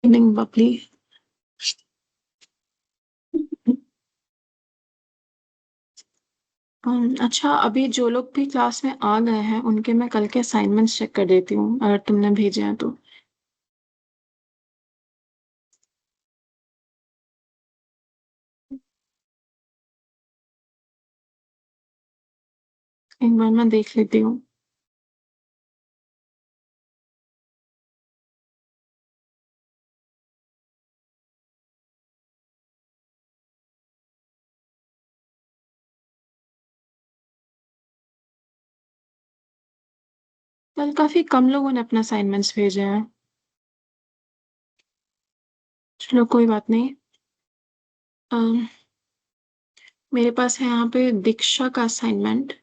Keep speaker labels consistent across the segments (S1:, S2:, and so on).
S1: Evening Babli. अच्छा, अभी जो लोग भी क्लास में आ गए हैं उनके मैं कल के असाइनमेंट्स चेक कर देती हूँ अगर तुमने भेजे हैं तो। एक बार मैं देख लेती हूँ। कल काफी कम लोगों ने अपने असाइनमेंट्स भेजे हैं। चलो कोई बात नहीं। अम, मेरे पास है यहाँ पे दीक्षा का असाइनमेंट।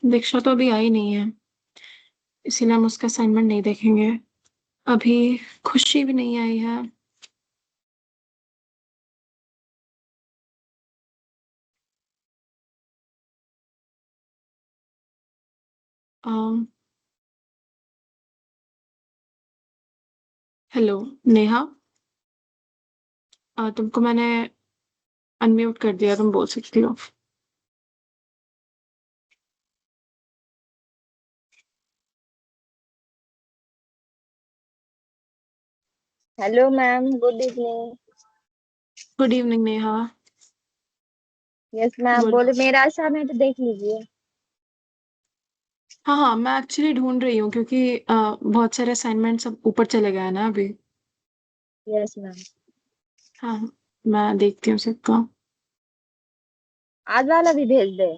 S1: दीक्षा तो अभी आई नहीं है, इसीलिए हम उसका असाइनमेंट नहीं देखेंगे। अभी खुशी भी नहीं आई है। अम, हेलो नेहा। तुमको मैंने अनम्यूट कर दिया, तुम बोल सकती हो।
S2: Hello ma'am, good evening.
S1: Good evening Neha.
S2: Yes ma'am,
S1: बोलो।
S2: बोले मेरा असाइनमेंट देख लीजिए।
S1: हाँ हाँ, मैं एक्चुअली ढूंढ रही हूँ क्योंकि बहुत सारे असाइनमेंट सब ऊपर चले गए हैं ना अभी।
S2: Yes ma'am.
S1: हाँ हाँ, मैं देखती हूँ सबका।
S2: आज वाला भी भेज दे।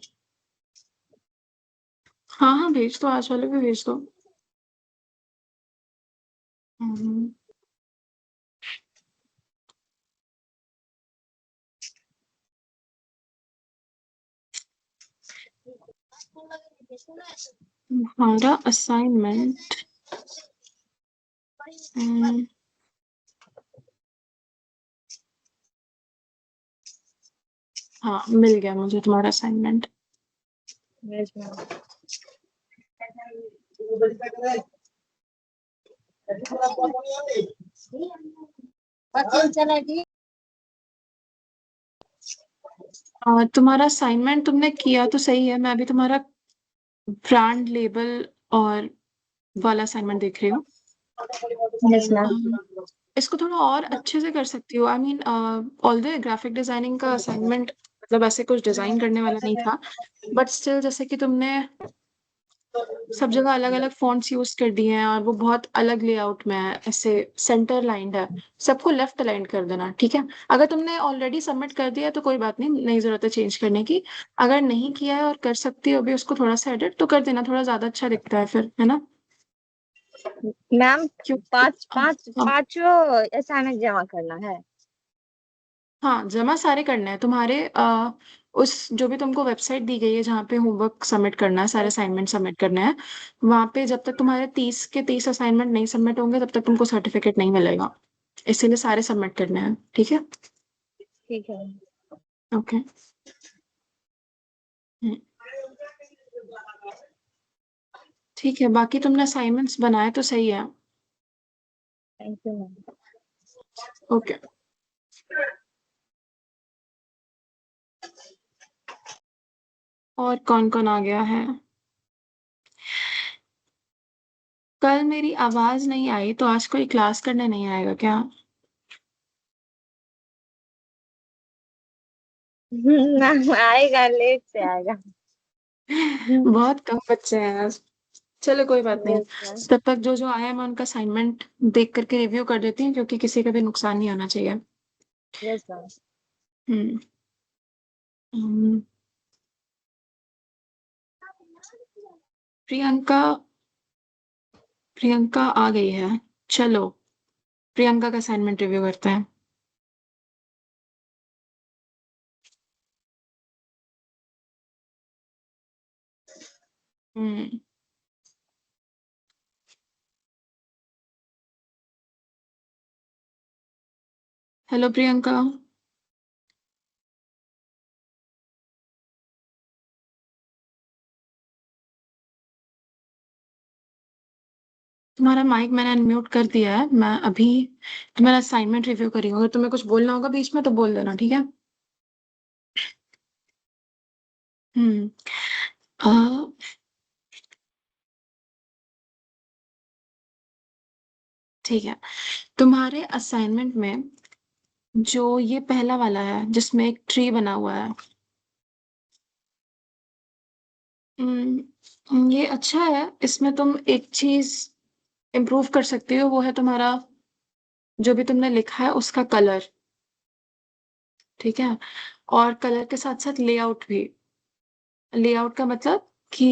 S1: हाँ हाँ, भेज दो, आज वाले भी भेज दो। हम्म, हमारा असाइनमेंट। हाँ, मिल गया मुझे तुम्हारा असाइनमेंट।
S2: Yes ma'am.
S1: तुम्हारा असाइनमेंट तुमने किया तो सही है, मैं अभी तुम्हारा ब्रांड लेबल और वाला असाइनमेंट देख रही हूँ।
S2: Yes ma'am.
S1: अम, इसको थोड़ा और अच्छे से कर सकती हो। I mean although graphic designing का असाइनमेंट मतलब ऐसे कुछ डिजाइन करने वाला नहीं था, बट स्टिल जैसे कि तुमने सब जगह अलग अलग फॉन्ट्स यूज कर दिए हैं और वो बहुत अलग लेआउट में है, ऐसे सेंटर लाइंड है। सबको लेफ्ट अलाइन कर देना, ठीक है। अगर तुमने ऑलरेडी सबमिट कर दिया है तो कोई बात नहीं, नहीं जरूरत है चेंज करने की। अगर नहीं किया है और कर सकती हो अभी उसको थोड़ा सा एडिट तो कर देना, थोड़ा ज्यादा अच्छा दिखता है फिर, है ना।
S2: मैम,
S1: क्योंकि
S2: पांच पांच
S1: हाँ
S2: पांचों असाइनमेंट जमा करना है।
S1: हाँ, जमा सारे करने हैं तुम्हारे। उस जो भी तुमको वेबसाइट दी गई है जहाँ पे होमवर्क सबमिट करना है, सारे असाइनमेंट सबमिट करने हैं, वहाँ पे जब तक तुम्हारे 30 के 30 असाइनमेंट नहीं सबमिट होंगे तब तक तुमको सर्टिफिकेट नहीं मिलेगा। इसीलिए सारे सबमिट करने हैं, ठीक है।
S2: ठीक है।
S1: ओके। ठीक है, बाकी तुमने असाइनमेंट्स बनाए तो सही है।
S2: Thank you ma'am.
S1: ओके। और कौन कौन आ गया है? कल मेरी आवाज नहीं आई तो आज कोई क्लास करने नहीं आएगा क्या?
S2: मैम आएगा, लेट से आएगा।
S1: बहुत कम बच्चे हैं आज। चलो कोई बात नहीं।
S2: Yes ma'am.
S1: तब तक जो जो आया मैं उनका असाइनमेंट देख करके रिव्यू कर देती हूँ क्योंकि किसी का भी नुकसान नहीं होना चाहिए।
S2: Yes ma'am.
S1: हम्म। हम्म, प्रियंका। प्रियंका आ गई है। चलो प्रियंका का असाइनमेंट रिव्यू करते हैं। हम्म। हेलो प्रियंका। तुम्हारा माइक मैंने अनम्यूट कर दिया है। मैं अभी तुम्हारा असाइनमेंट रिव्यू कर रही हूँ। अगर तुम्हें कुछ बोलना होगा बीच में तो बोल देना, ठीक है? हम्म। अ, ठीक है। तुम्हारे असाइनमेंट में जो ये पहला वाला है जिसमें एक ट्री बना हुआ है, ये अच्छा है। इसमें तुम एक चीज इम्प्रूव कर सकती हो, वो है तुम्हारा जो भी तुमने लिखा है उसका कलर। ठीक है। और कलर के साथ साथ लेआउट भी। लेआउट का मतलब कि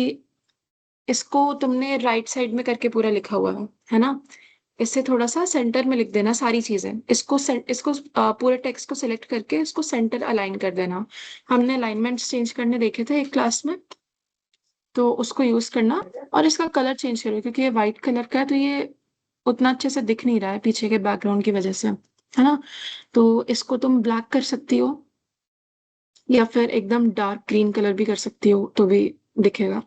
S1: इसको तुमने राइट साइड में करके पूरा लिखा हुआ है ना? इससे थोड़ा सा सेंटर में लिख देना सारी चीजें। इसको पूरे टेक्स्ट को सिलेक्ट करके इसको सेंटर अलाइन कर देना। हमने अलाइनमेंट्स चेंज करने देखे थे एक क्लास में, तो उसको यूज करना। और इसका कलर चेंज करो क्योंकि ये वाइट कलर का है, तो ये उतना अच्छे से दिख नहीं रहा है पीछे के बैकग्राउंड की वजह से, है ना? तो इसको तुम ब्लैक कर सकती हो या फिर एकदम डार्क ग्रीन कलर भी कर सकती हो तो भी दिखेगा।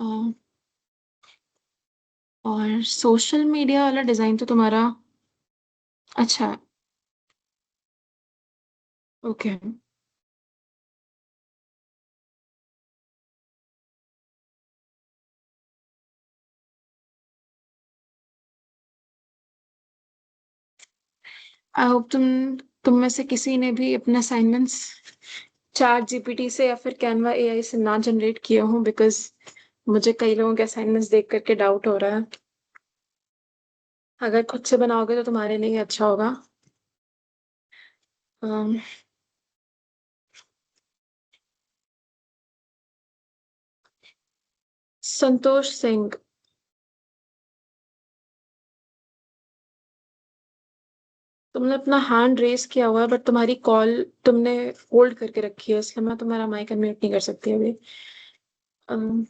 S1: अ, और सोशल मीडिया वाला डिजाइन तो तुम्हारा अच्छा है। ओके। आई होप तुम में से किसी ने भी अपने असाइनमेंट्स चैट जीपीटी से या फिर कैनवा एआई से ना जनरेट किए हों, बिकॉज मुझे कई लोगों के असाइनमेंट्स देख करके डाउट हो रहा है। अगर खुद से बनाओगे तो तुम्हारे लिए अच्छा होगा। अम, संतोष सिंह, तुमने अपना हैंड रेस किया हुआ है बट तुम्हारी कॉल तुमने होल्ड करके रखी है, इसलिए मैं तुम्हारा माइक अनम्यूट नहीं कर सकती अभी। अम,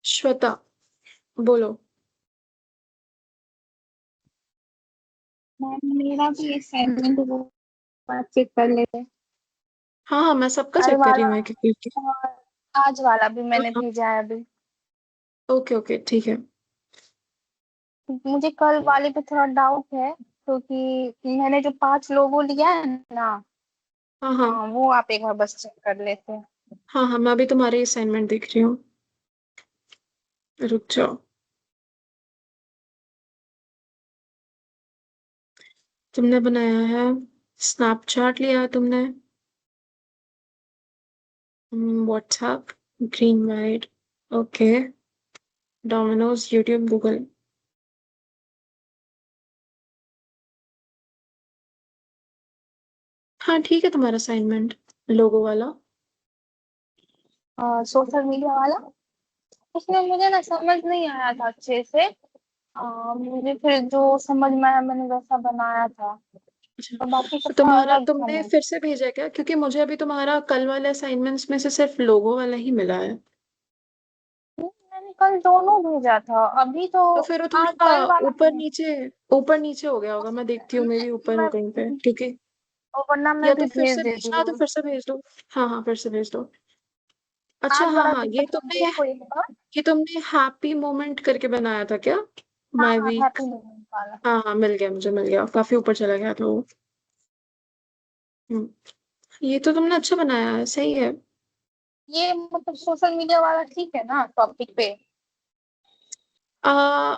S1: श्वेता, बोलो।
S2: मैम मेरा भी असाइनमेंट वो बात चेक कर लेते हैं।
S1: हाँ हाँ, मैं सबका
S2: कल
S1: चेक कर रही
S2: वाला
S1: हूँ एक एक
S2: और आज वाला भी मैंने
S1: करके।
S2: भेजा है अभी।
S1: ओके ओके, ठीक है।
S2: मुझे कल वाले पे थोड़ा डाउट है क्योंकि मैंने जो 5 लोगो लिया है ना।
S1: हाँ हाँ।
S2: हाँ वो आप एक बार बस चेक कर लेते हैं।
S1: हाँ हाँ, मैं अभी तुम्हारी असाइनमेंट देख रही हूँ। रुक जाओ। तुमने बनाया है, स्नैपचैट लिया है तुमने, WhatsApp, green white, okay, Domino's, YouTube, Google. हाँ ठीक है, तुम्हारा असाइनमेंट लोगो वाला।
S2: सोशल मीडिया वाला उसमें मुझे ना समझ नहीं आया था अच्छे से। मुझे फिर जो समझ में आया मैंने वैसा बनाया था।
S1: अच्छा,
S2: और बाकी
S1: तो
S2: सबका
S1: तुम्हारा
S2: अलग था
S1: तुमने
S2: ना।
S1: फिर से भेजा है क्या? क्योंकि मुझे अभी तुम्हारा कल वाले असाइनमेंट्स में से सिर्फ लोगो वाला ही मिला है।
S2: मैंने कल दोनों भेजा था अभी तो।
S1: तो फिर वो
S2: आज
S1: थोड़ा
S2: कल वाला
S1: ऊपर
S2: नहीं।
S1: नीचे, ऊपर नीचे हो गया होगा। मैं देखती हूँ, मेरी ऊपर हो
S2: मैं
S1: कहीं पे, क्योंकि
S2: और वरना मैं
S1: या
S2: भी
S1: तो फिर
S2: भेज
S1: से
S2: देती
S1: भेजना, तो
S2: हूँ।
S1: फिर से भेज दो। हाँ हाँ, फिर से भेज दो। अच्छा,
S2: आज
S1: हाँ
S2: वाला
S1: हाँ,
S2: भी
S1: ये
S2: मतलब
S1: तुमने
S2: देखो एक बार।
S1: हैप्पी मोमेंट करके बनाया था क्या?
S2: हाँ
S1: माई
S2: हाँ
S1: वीक।
S2: हैप्पी मोमेंट वाला।
S1: हाँ हाँ, मिल गया, मुझे मिल गया, काफी ऊपर चला गया तो। ये तो तुमने अच्छा बनाया है, सही है।
S2: ये मतलब सोशल मीडिया वाला ठीक है ना टॉपिक पे।
S1: आ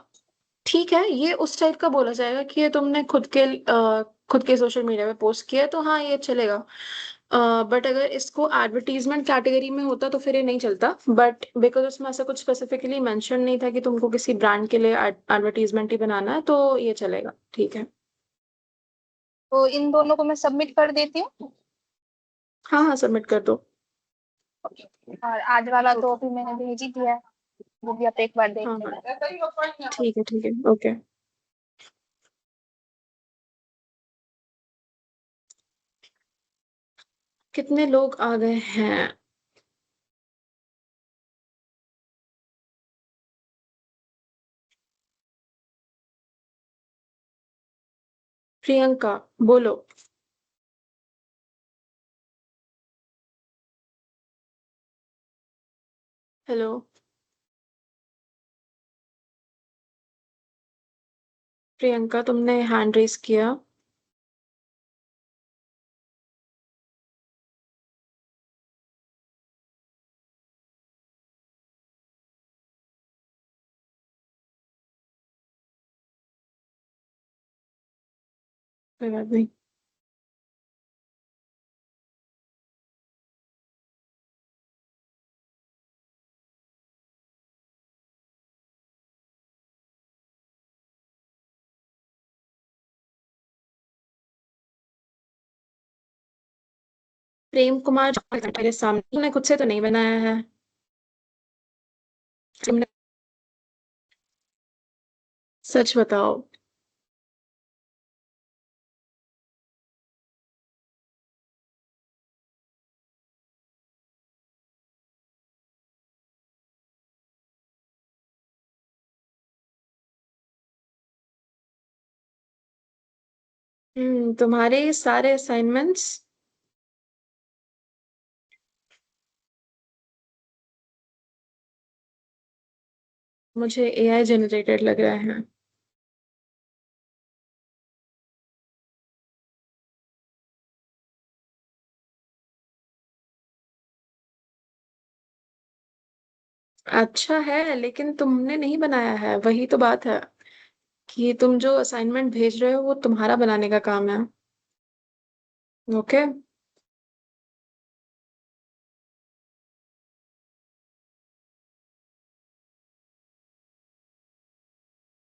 S1: ठीक है, ये उस टाइप का बोला जाएगा कि ये तुमने खुद के सोशल मीडिया पे पोस्ट किया है, तो हाँ ये चलेगा। बट अगर इसको एडवर्टीजमेंट कैटेगरी में होता तो फिर ये नहीं चलता, बट बिकॉज उसमें ऐसा कुछ स्पेसिफिकली मेंशन नहीं था कि तुमको किसी ब्रांड के लिए एडवर्टीजमेंट ही बनाना है, तो ये चलेगा, ठीक है।
S2: तो इन दोनों को मैं सबमिट कर देती हूँ।
S1: हाँ हाँ, सबमिट कर दो।
S2: और आज वाला तो
S1: ओके।
S2: अभी मैंने भेज ही दिया है। वो भी आप एक बार देख
S1: हाँ हाँ,
S2: लेना।
S1: ठीक है, ओके। कितने लोग आ गए हैं? प्रियंका, बोलो। हेलो। प्रियंका, तुमने हैंड रेस किया। कोई बात नहीं। प्रेम कुमार मेरे सामने, तुमने खुद से तो नहीं बनाया है? तुमने सच बताओ। तुम्हारे सारे असाइनमेंट्स मुझे एआई जनरेटेड लग रहे हैं। अच्छा है, लेकिन तुमने नहीं बनाया है, वही तो बात है कि तुम जो असाइनमेंट भेज रहे हो वो तुम्हारा बनाने का काम है। ओके।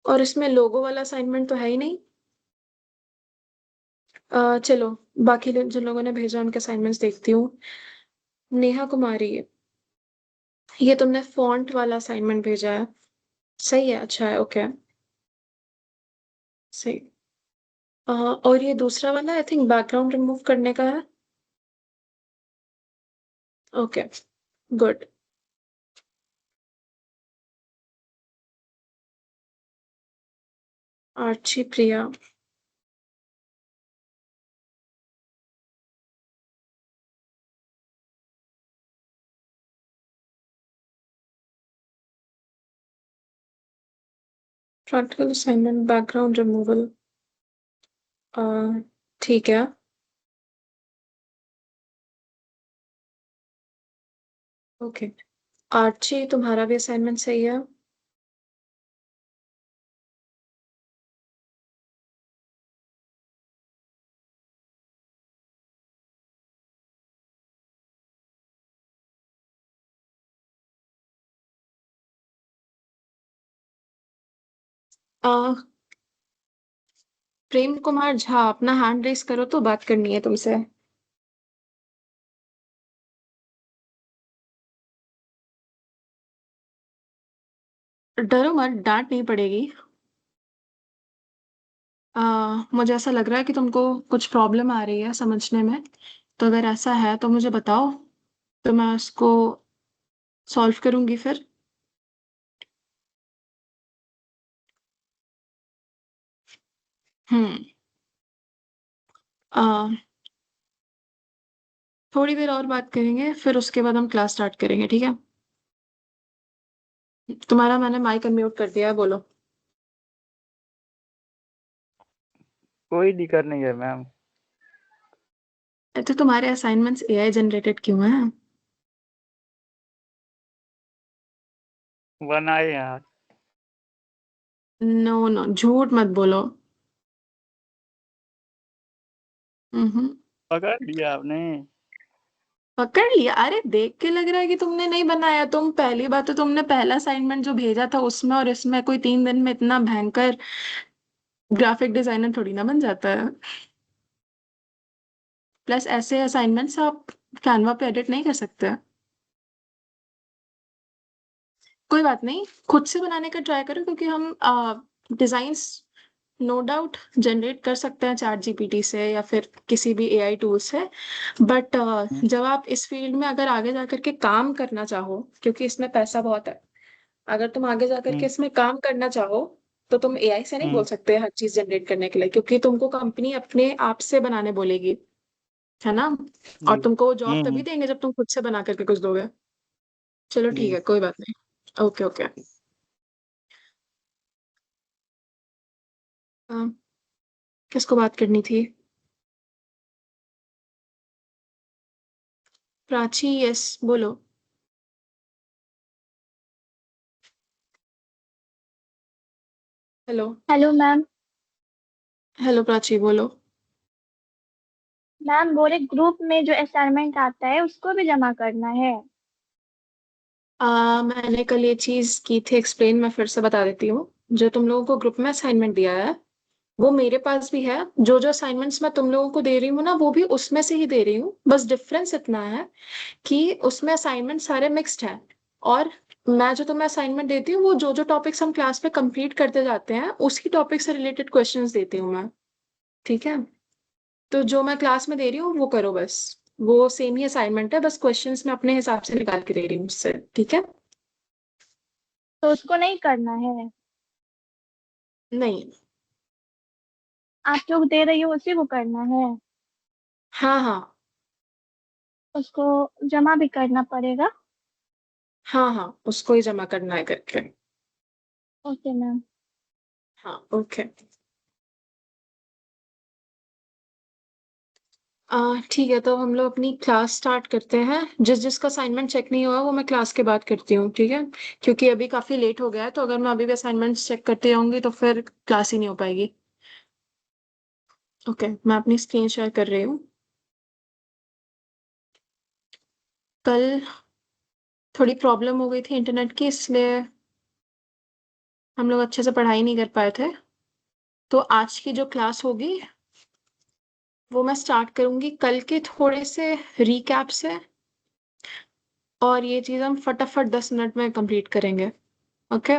S1: और इसमें लोगो वाला असाइनमेंट तो है ही नहीं। चलो, बाकी जिन लोगों ने भेजा उनके असाइनमेंट्स देखती हूँ। नेहा कुमारी, ये तुमने फॉन्ट वाला असाइनमेंट भेजा है। सही है, अच्छा है, ओके। सही। और ये दूसरा वाला आई थिंक बैकग्राउंड रिमूव करने का है। Okay, good. Archi Priya. Practical assignment background removal. ठीक है। ओके। आर्ची, तुम्हारा भी असाइनमेंट सही है। आ, प्रेम कुमार झा, अपना हैंड रेस करो तो बात करनी है तुमसे। डरो मत, डांट नहीं पड़ेगी। मुझे ऐसा लग रहा है कि तुमको कुछ प्रॉब्लम आ रही है समझने में। तो अगर ऐसा है तो मुझे बताओ, तो मैं उसको सॉल्व करूंगी फिर। हम्म। आ, थोड़ी देर और बात करेंगे, फिर उसके बाद हम क्लास स्टार्ट करेंगे, ठीक है? तुम्हारा मैंने माइक अनम्यूट कर दिया है, बोलो।
S3: कोई दिक्कत नहीं है मैम।
S1: तो तुम्हारे असाइनमेंट्स एआई जनरेटेड क्यों हैं?
S3: बनाए यार।
S1: नो नो, झूठ मत बोलो। हम्म।
S3: पकड़ लिया आपने।
S1: पकड़ लिया? अरे देख के लग रहा है कि तुमने नहीं बनाया। तुम पहली बात तो तुमने पहला असाइनमेंट जो भेजा था उसमें और इसमें कोई 3 दिन में इतना भयंकर ग्राफिक डिजाइनर थोड़ी ना बन जाता है। प्लस ऐसे असाइनमेंट्स आप कैनवा पे एडिट नहीं कर सकते। कोई बात नहीं, खुद से बनाने का ट्राई करो, क्योंकि हम डिजाइन्स नो डाउट जनरेट कर सकते हैं चैट जीपीटी से या फिर किसी भी एआई टूल से। बट जब आप इस फील्ड में अगर आगे जाकर के काम करना चाहो, क्योंकि इसमें पैसा बहुत है, अगर तुम आगे जाकर के
S3: हम्म,
S1: इसमें काम करना चाहो तो तुम एआई से नहीं बोल सकते हर चीज जनरेट करने के लिए, क्योंकि तुमको कंपनी अपने आप से बनाने बोलेगी, है ना। और
S3: जी।
S1: तुमको वो जॉब तभी
S3: हम्म।
S1: देंगे जब तुम खुद से बना करके कुछ दोगे। चलो ठीक
S3: जी।
S1: है, कोई बात नहीं। Okay okay. किसको बात करनी थी? प्राची, यस बोलो। Hello.
S2: Hello ma'am.
S1: Hello Prachi, बोलो।
S2: मैम बोले ग्रुप में जो असाइनमेंट आता है उसको भी जमा करना है।
S1: मैंने कल ये चीज की थी एक्सप्लेन, मैं फिर से बता देती हूँ। जो तुम लोगों को ग्रुप में असाइनमेंट दिया है वो मेरे पास भी है। जो जो असाइनमेंट्स मैं तुम लोगों को दे रही हूँ ना, वो भी उसमें से ही दे रही हूँ। बस डिफरेंस इतना है कि उसमें असाइनमेंट सारे मिक्स्ड हैं। और मैं जो तुम्हें असाइनमेंट देती हूँ वो जो जो टॉपिक्स हम क्लास में कंप्लीट करते जाते हैं उसी टॉपिक से रिलेटेड क्वेश्चंस देती हूँ मैं। ठीक है। तो जो मैं क्लास में दे रही हूँ वो करो बस। वो सेम ही असाइनमेंट है, बस क्वेश्चंस मैं अपने हिसाब से निकाल के दे रही हूँ उससे। ठीक है।
S2: तो उसको नहीं करना है?
S1: नहीं।
S2: आप जो दे रही हो उसी को करना है?
S1: हाँ हाँ।
S2: उसको जमा भी करना पड़ेगा?
S1: हाँ हाँ, उसको ही जमा करना है करके।
S2: Okay ma'am.
S1: हाँ ओके। ठीक है, तो हम लोग अपनी क्लास स्टार्ट करते हैं। जिस जिसका असाइनमेंट चेक नहीं हुआ वो मैं क्लास के बाद करती हूँ, ठीक है। क्योंकि अभी काफी लेट हो गया है, तो अगर मैं अभी भी असाइनमेंट चेक करती रहूंगी तो फिर क्लास ही नहीं हो पाएगी। ओके, मैं अपनी स्क्रीन शेयर कर रही हूँ। कल थोड़ी प्रॉब्लम हो गई थी इंटरनेट की, इसलिए हम लोग अच्छे से पढ़ाई नहीं कर पाए थे। तो आज की जो क्लास होगी वो मैं स्टार्ट करूंगी कल के थोड़े से रिकैप से। और ये चीज हम फटाफट 10 मिनट में कंप्लीट करेंगे। ओके।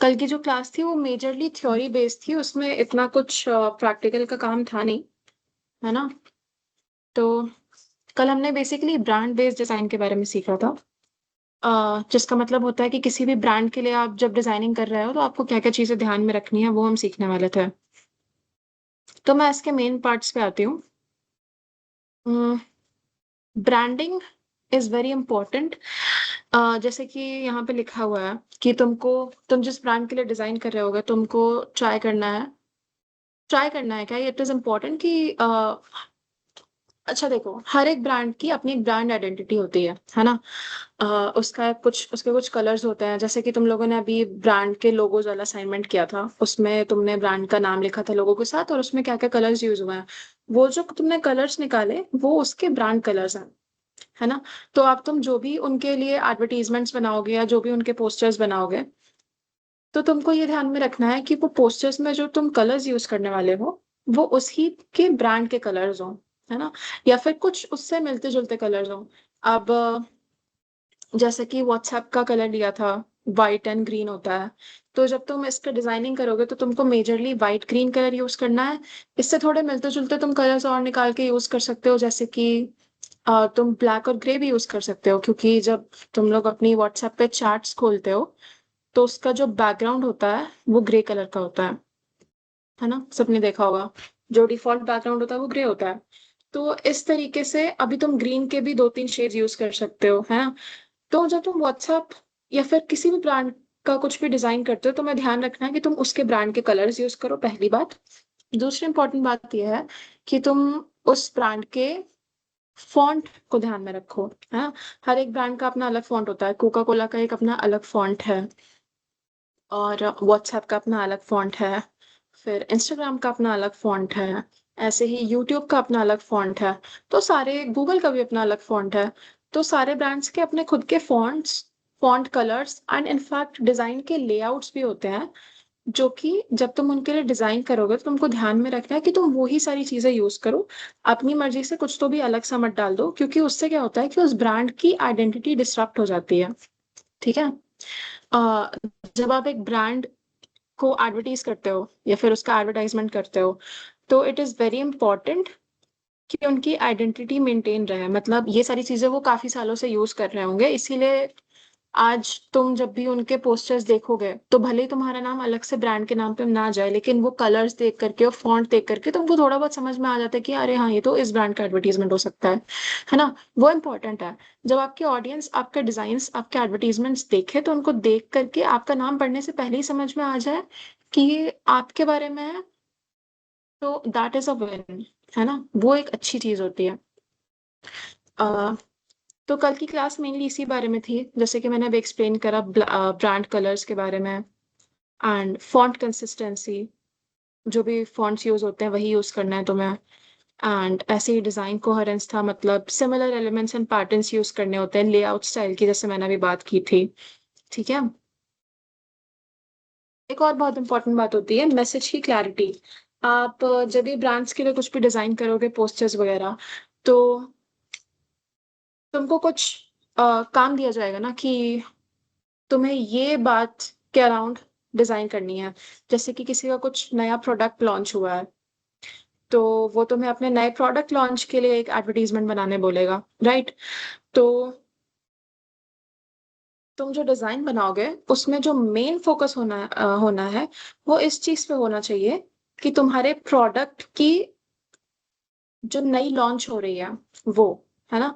S1: कल की जो क्लास थी वो मेजरली थ्योरी बेस्ड थी, उसमें इतना कुछ प्रैक्टिकल का काम था नहीं, है ना। तो कल हमने बेसिकली ब्रांड बेस्ड डिजाइन के बारे में सीखा था। जिसका मतलब होता है कि किसी भी ब्रांड के लिए आप जब डिजाइनिंग कर रहे हो तो आपको क्या क्या चीजें ध्यान में रखनी है, वो हम सीखने वाले थे। तो मैं इसके मेन पार्ट्स पे आती हूँ। Branding is very important. जैसे कि यहाँ पे लिखा हुआ है कि तुम जिस ब्रांड के लिए डिजाइन कर रहे होगे तुमको ट्राई करना है। ट्राई करना है क्या, इट इज इम्पोर्टेंट कि अच्छा देखो, हर एक ब्रांड की अपनी एक ब्रांड आइडेंटिटी होती है ना। उसके कुछ कलर्स होते हैं, जैसे कि तुम लोगों ने अभी ब्रांड के लोगोज वाला असाइनमेंट किया था, उसमें तुमने ब्रांड का नाम लिखा था लोगों के साथ और उसमें क्या क्या कलर्स यूज हुए हैं। वो जो तुमने कलर्स निकाले वो उसके ब्रांड कलर्स हैं, है ना। तो अब तुम जो भी उनके लिए एडवर्टीजमेंट्स बनाओगे या जो भी उनके पोस्टर्स बनाओगे, तो तुमको ये ध्यान में रखना है कि वो पोस्टर्स में जो तुम कलर्स यूज करने वाले हो वो उसी के ब्रांड के कलर्स हो, है ना। या फिर कुछ उससे मिलते जुलते कलर्स हो। अब जैसे कि व्हाट्सएप का कलर लिया था, वाइट एंड ग्रीन होता है। तो जब तुम इसका डिजाइनिंग करोगे तो तुमको majorly white green colour use करना है। इससे थोड़े मिलते जुलते तुम कलर्स और निकाल के यूज कर सकते हो, जैसे कि तुम ब्लैक और ग्रे भी यूज कर सकते हो, क्योंकि जब तुम लोग अपनी व्हाट्सएप पे चैट्स खोलते हो तो उसका जो बैकग्राउंड होता है वो ग्रे कलर का होता है ना। सबने देखा होगा, जो डिफॉल्ट बैकग्राउंड होता है वो ग्रे होता है। तो इस तरीके से अभी तुम ग्रीन के भी 2-3 शेड यूज कर सकते हो, है ना। तो जब तुम व्हाट्सएप या फिर किसी भी ब्रांड का कुछ भी डिजाइन करते हो तो मैं ध्यान रखना है कि तुम उसके ब्रांड के कलर्स यूज करो, पहली बात। दूसरी इंपॉर्टेंट बात यह है कि तुम उस ब्रांड के फॉन्ट को ध्यान में रखो, है ना। हर एक ब्रांड का अपना अलग फॉन्ट होता है, कोका कोला का एक अपना अलग फॉन्ट है, और व्हाट्सएप का अपना अलग फॉन्ट है, फिर इंस्टाग्राम का अपना अलग फॉन्ट है, ऐसे ही यूट्यूब का अपना अलग फॉन्ट है। तो सारे गूगल का भी अपना अलग फॉन्ट है। तो सारे ब्रांड्स के अपने खुद के fonts, font colours and in fact design के लेआउट्स भी होते हैं, जो कि जब तुम उनके लिए डिजाइन करोगे तो तुमको ध्यान में रखना है कि तुम वही सारी चीजें यूज करो। अपनी मर्जी से कुछ तो भी अलग सा मत डाल दो, क्योंकि उससे क्या होता है कि उस ब्रांड की आइडेंटिटी डिस्टर्ब हो जाती है। ठीक है। अ, जब आप एक ब्रांड को एडवर्टाइज करते हो या फिर उसका एडवर्टाइजमेंट करते हो तो इट इज वेरी इंपॉर्टेंट कि उनकी आइडेंटिटी मेंटेन रहे। मतलब ये सारी चीजें वो काफी सालों से यूज कर रहे होंगे, इसीलिए आज तुम जब भी उनके पोस्टर्स देखोगे तो भले ही तुम्हारा नाम अलग से ब्रांड के नाम पे ना जाए, लेकिन वो कलर्स देख करके और फॉन्ट देख करके तुमको थोड़ा बहुत समझ में आ जाता है कि अरे हाँ, ये तो इस ब्रांड का एडवर्टीजमेंट हो सकता है ना। वो इम्पोर्टेंट है। जब आपकी ऑडियंस आपके डिजाइन आपके एडवर्टीजमेंट्स देखे तो उनको देख करके आपका नाम पढ़ने से पहले ही समझ में आ जाए कि ये आपके बारे में है, तो दैट इज अ विन, है ना। वो एक अच्छी चीज होती है। अ, तो कल की क्लास मेनली इसी बारे में थी, जैसे कि मैंने अभी एक्सप्लेन करा, ब्रांड कलर्स के बारे में एंड फॉन्ट कंसिस्टेंसी। जो भी फॉन्ट्स यूज होते हैं वही यूज करना है तुम्हें। एंड ऐसे ही डिजाइन कोहेरेंस था, मतलब similar elements and patterns use करने होते हैं लेआउट स्टाइल की, जैसे मैंने अभी बात की थी। ठीक है। एक और बहुत इंपॉर्टेंट बात होती है मैसेज की क्लैरिटी। आप जब भी ब्रांड्स के लिए कुछ भी डिजाइन करोगे, पोस्टर्स वगैरह, तो तुमको कुछ काम दिया जाएगा ना कि तुम्हें ये बात के अराउंड डिजाइन करनी है। जैसे कि किसी का कुछ नया प्रोडक्ट लॉन्च हुआ है, तो वो तुम्हें अपने नए प्रोडक्ट लॉन्च के लिए एक एडवर्टीजमेंट बनाने बोलेगा, राइट। तो तुम जो डिजाइन बनाओगे उसमें जो मेन फोकस होना है वो इस चीज पे होना चाहिए कि तुम्हारे प्रोडक्ट की जो नई लॉन्च हो रही है वो, है ना।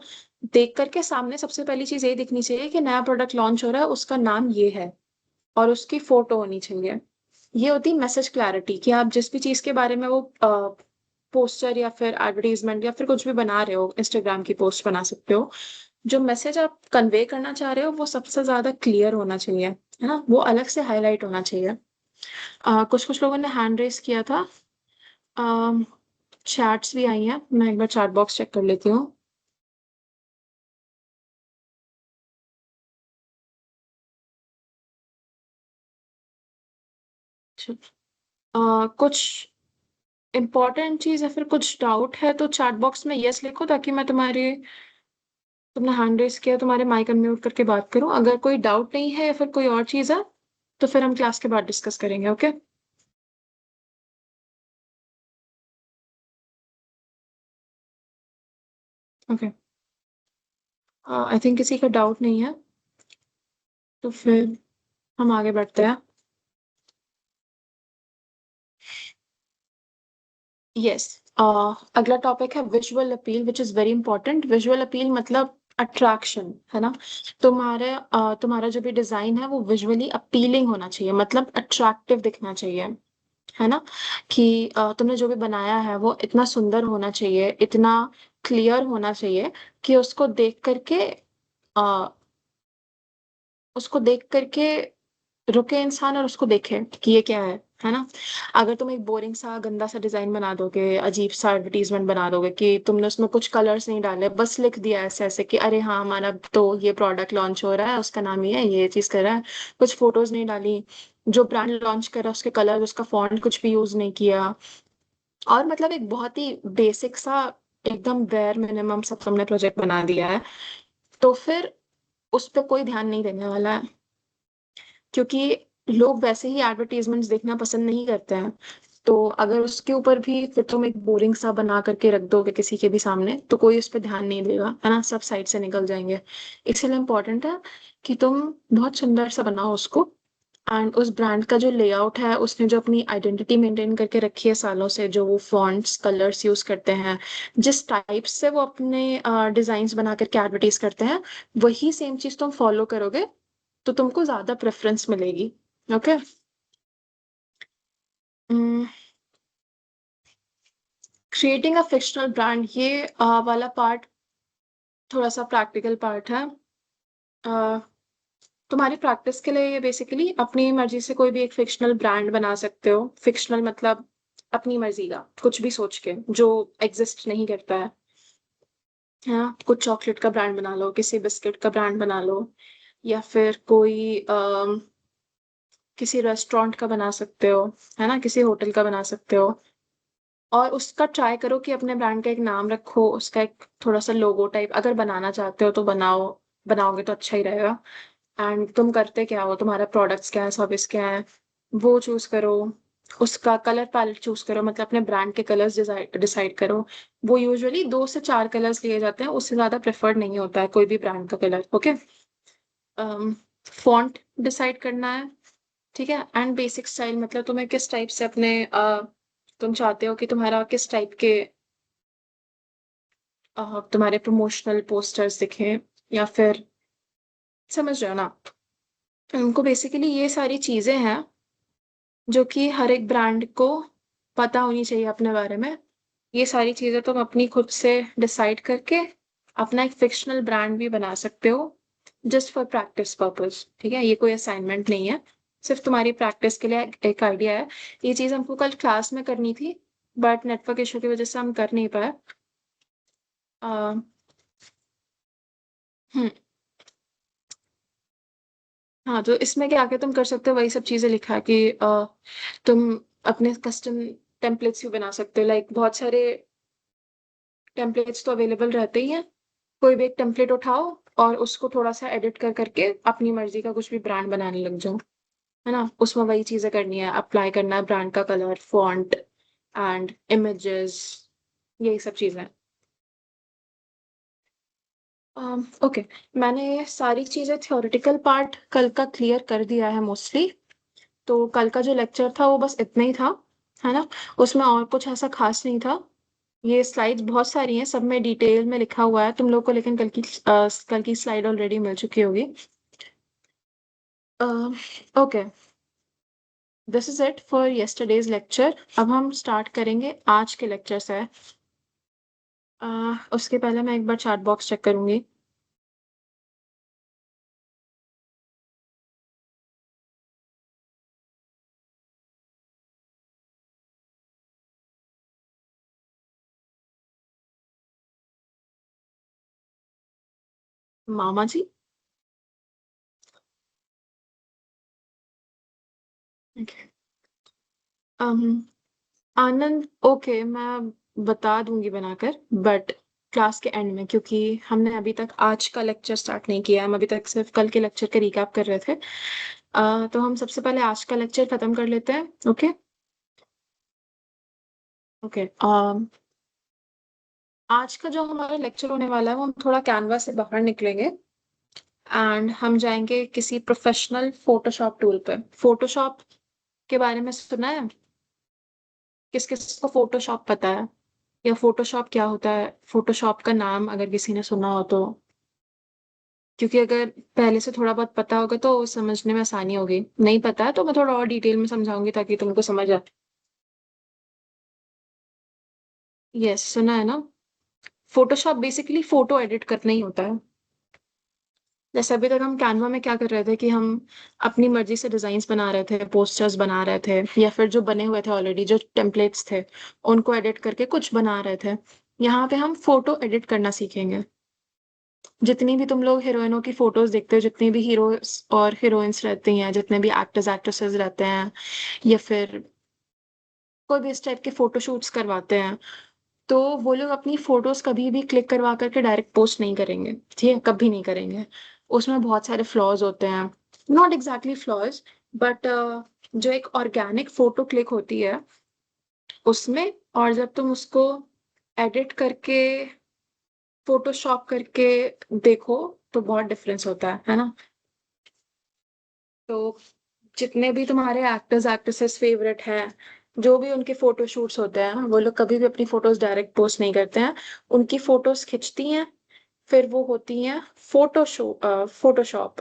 S1: देख करके सामने सबसे पहली चीज ये दिखनी चाहिए कि नया प्रोडक्ट लॉन्च हो रहा है, उसका नाम ये है, और उसकी फोटो होनी चाहिए। ये होती मैसेज क्लैरिटी कि आप जिस भी चीज के बारे में वो पोस्टर या फिर एडवर्टीजमेंट या फिर कुछ भी बना रहे हो, इंस्टाग्राम की पोस्ट बना सकते हो, जो मैसेज आप कन्वे करना चाह रहे हो वो सबसे ज्यादा क्लियर होना चाहिए, है ना। वो अलग से हाईलाइट होना चाहिए। कुछ कुछ लोगों ने हैंड रेस किया था। चैट्स भी आई हैं, मैं एक बार चैट बॉक्स चेक कर लेती हूँ। अच्छा, कुछ इम्पोर्टेंट चीज या फिर कुछ डाउट है तो चैट बॉक्स में यस लिखो, ताकि मैं तुम्हारे, तुमने हैंड रेस किया, तुम्हारे माइक अनम्यूट करके बात करूं। अगर कोई डाउट नहीं है या फिर कोई और चीज है तो फिर हम क्लास के बाद डिस्कस करेंगे, ओके। ओके, आई थिंक किसी का डाउट नहीं है, तो फिर हम आगे बढ़ते हैं। यस, अगला टॉपिक है visual appeal, which is very important. Visual appeal मतलब अट्रैक्शन, है ना। तुम्हारा जो भी डिजाइन है वो विजुअली अपीलिंग होना चाहिए, मतलब अट्रैक्टिव दिखना चाहिए, है ना। कि तुमने जो भी बनाया है वो इतना सुंदर होना चाहिए, इतना क्लियर होना चाहिए कि उसको देख करके रुके इंसान और उसको देखे कि ये क्या है ना। अगर तुम एक बोरिंग सा गंदा सा डिजाइन बना दोगे, अजीब सा एडवर्टीजमेंट बना दोगे कि तुमने उसमें कुछ कलर्स नहीं डाले, बस लिख दिया ऐसे ऐसे कि अरे हाँ हमारा तो ये प्रोडक्ट लॉन्च हो रहा है, उसका नाम ये चीज कर रहा है, कुछ फोटोज नहीं डाली, जो ब्रांड लॉन्च कर रहा है उसके कलर, उसका फॉन्ट कुछ भी यूज नहीं किया, और मतलब एक बहुत ही बेसिक सा, एकदम बेयर मिनिमम सा तुमने प्रोजेक्ट बना दिया है, तो फिर उस पर कोई ध्यान नहीं देने वाला है। क्योंकि लोग वैसे ही एडवर्टीजमेंट्स देखना पसंद नहीं करते हैं। तो अगर उसके ऊपर भी फिर तुम एक बोरिंग सा बना करके रख दोगे किसी के भी सामने, तो कोई उस पर ध्यान नहीं देगा, है ना, सब साइड से निकल जाएंगे। इसलिए इम्पोर्टेंट है कि तुम बहुत सुंदर सा बनाओ उसको। एंड उस ब्रांड का जो लेआउट है, उसने जो अपनी आइडेंटिटी मेंटेन करके रखी है सालों से, जो वो फॉन्ट्स कलर्स यूज करते हैं, जिस टाइप से वो अपने डिजाइन बना करके एडवर्टाइज करते हैं, वही सेम चीज तुम फॉलो करोगे तो तुमको ज्यादा प्रेफरेंस मिलेगी, okay. Creating a fictional brand, ये वाला पार्ट थोड़ा सा प्रैक्टिकल पार्ट है। अ, तुम्हारी प्रैक्टिस के लिए ये बेसिकली अपनी मर्जी से कोई भी एक फिक्शनल ब्रांड बना सकते हो। फिक्शनल मतलब अपनी मर्जी का कुछ भी सोच के जो एग्जिस्ट नहीं करता है। हाँ, कुछ चॉकलेट का ब्रांड बना लो, किसी बिस्किट का ब्रांड बना लो, या फिर कोई किसी रेस्टोरेंट का बना सकते हो, है ना, किसी होटल का बना सकते हो। और उसका ट्राई करो कि अपने ब्रांड का एक नाम रखो, उसका एक थोड़ा सा लोगो टाइप अगर बनाना चाहते हो तो बनाओ। बनाओगे तो अच्छा ही रहेगा। एंड तुम करते क्या हो, तुम्हारा प्रोडक्ट्स क्या है, सर्विस क्या है, वो चूज करो। उसका कलर पैलेट चूज करो, मतलब अपने ब्रांड के कलर्स डिसाइड करो। वो यूजुअली 2 से 4 कलर्स लिए जाते हैं, उससे ज्यादा प्रेफर्ड नहीं होता है कोई भी ब्रांड का कलर, ओके। फॉन्ट डिसाइड करना है, ठीक है। एंड बेसिक स्टाइल मतलब तुम्हें किस टाइप से अपने तुम चाहते हो कि तुम्हारा किस टाइप के तुम्हारे प्रमोशनल पोस्टर्स दिखें, या फिर समझ रहे हो ना। उनको बेसिकली ये सारी चीजें हैं जो कि हर एक ब्रांड को पता होनी चाहिए अपने बारे में। ये सारी चीजें तुम अपनी खुद से डिसाइड करके अपना एक फिक्शनल ब्रांड भी बना सकते हो, जस्ट फॉर प्रैक्टिस पर्पस, ठीक है। ये कोई असाइनमेंट नहीं है, सिर्फ तुम्हारी प्रैक्टिस के लिए एक आइडिया है। ये चीज हमको कल क्लास में करनी थी, बट नेटवर्क इशू की वजह से हम कर नहीं पाए। अ, हम्म हाँ, तो इसमें क्या क्या तुम कर सकते हो, वही सब चीजें लिखा है कि तुम अपने कस्टम टेम्पलेट्स भी बना सकते हो। लाइक बहुत सारे टेम्पलेट्स तो अवेलेबल रहते ही हैं, कोई भी एक टेम्पलेट उठाओ और उसको थोड़ा सा एडिट कर करके अपनी मर्जी का कुछ भी ब्रांड बनाने लग जाओ, है ना। उसमें वही चीजें करनी है, अप्लाई करना है ब्रांड का कलर, फॉन्ट एंड इमेजेस, यही सब चीजें। ओके, मैंने ये सारी चीजें थ्योरेटिकल पार्ट कल का क्लियर कर दिया है मोस्टली। तो कल का जो लेक्चर था वो बस इतना ही था, है ना। उसमें और कुछ ऐसा खास नहीं था। ये स्लाइड्स बहुत सारी हैं, सब में डिटेल में लिखा हुआ है तुम लोग को, लेकिन कल की स्लाइड ऑलरेडी मिल चुकी होगी। Okay, this is it for yesterday's lecture. अब हम स्टार्ट करेंगे आज के लेक्चर से। उसके पहले मैं एक बार चैट बॉक्स चेक करूंगी। मामा जी, okay. आनंद, ओके, मैं बता दूंगी बनाकर, बट क्लास के एंड में, क्योंकि हमने अभी तक आज का लेक्चर स्टार्ट नहीं किया, हम अभी तक सिर्फ कल के लेक्चर के रिकैप कर रहे थे। तो हम सबसे पहले आज का लेक्चर खत्म कर लेते हैं। ओके ओके, आज का जो हमारा लेक्चर होने वाला है वो हम थोड़ा कैनवा से बाहर निकलेंगे एंड हम जाएंगे किसी प्रोफेशनल फोटोशॉप टूल पे। फोटोशॉप के बारे में सुना है? किस किस को फोटोशॉप पता है, या फोटोशॉप क्या होता है, फोटोशॉप का नाम अगर किसी ने सुना हो तो। क्योंकि अगर पहले से थोड़ा बहुत पता होगा तो समझने में आसानी होगी, नहीं पता है तो मैं थोड़ा और डिटेल में समझाऊंगी ताकि तुमको समझ आए। यस, सुना है ना। फोटोशॉप बेसिकली फोटो एडिट करना ही होता है। जैसे अभी तक हम कैनवा में क्या कर रहे थे कि हम अपनी मर्जी से डिजाइन्स बना रहे थे, पोस्टर्स बना रहे थे, या फिर जो बने हुए थे ऑलरेडी जो टेम्पलेट्स थे उनको एडिट करके कुछ बना रहे थे। यहाँ पे हम फोटो एडिट करना सीखेंगे। जितनी भी तुम लोग हीरोइनों की फोटोज देखते हो, जितनी भी हीरोज और हीरोइंस रहती हैं, जितने भी एक्टर्स एक्ट्रेसेस रहते हैं, या फिर कोई भी इस टाइप के फोटोशूट्स करवाते हैं, तो वो लोग अपनी फोटोज कभी भी क्लिक करवा करके डायरेक्ट पोस्ट नहीं करेंगे, ठीक है, कभी नहीं करेंगे। उसमें बहुत सारे फ्लॉज होते हैं, नॉट एग्जैक्टली फ्लॉज, बट जो एक ऑर्गेनिक फोटो क्लिक होती है उसमें, और जब तुम उसको एडिट करके फोटोशॉप करके देखो तो बहुत डिफरेंस होता है ना। तो जितने भी तुम्हारे एक्टर्स एक्ट्रेसेस फेवरेट हैं, जो भी उनके फोटो शूट्स होते हैं, वो लोग कभी भी अपनी फोटोज डायरेक्ट पोस्ट नहीं करते हैं। उनकी फोटोज खिंचती हैं, फिर वो होती हैं फोटोशॉप,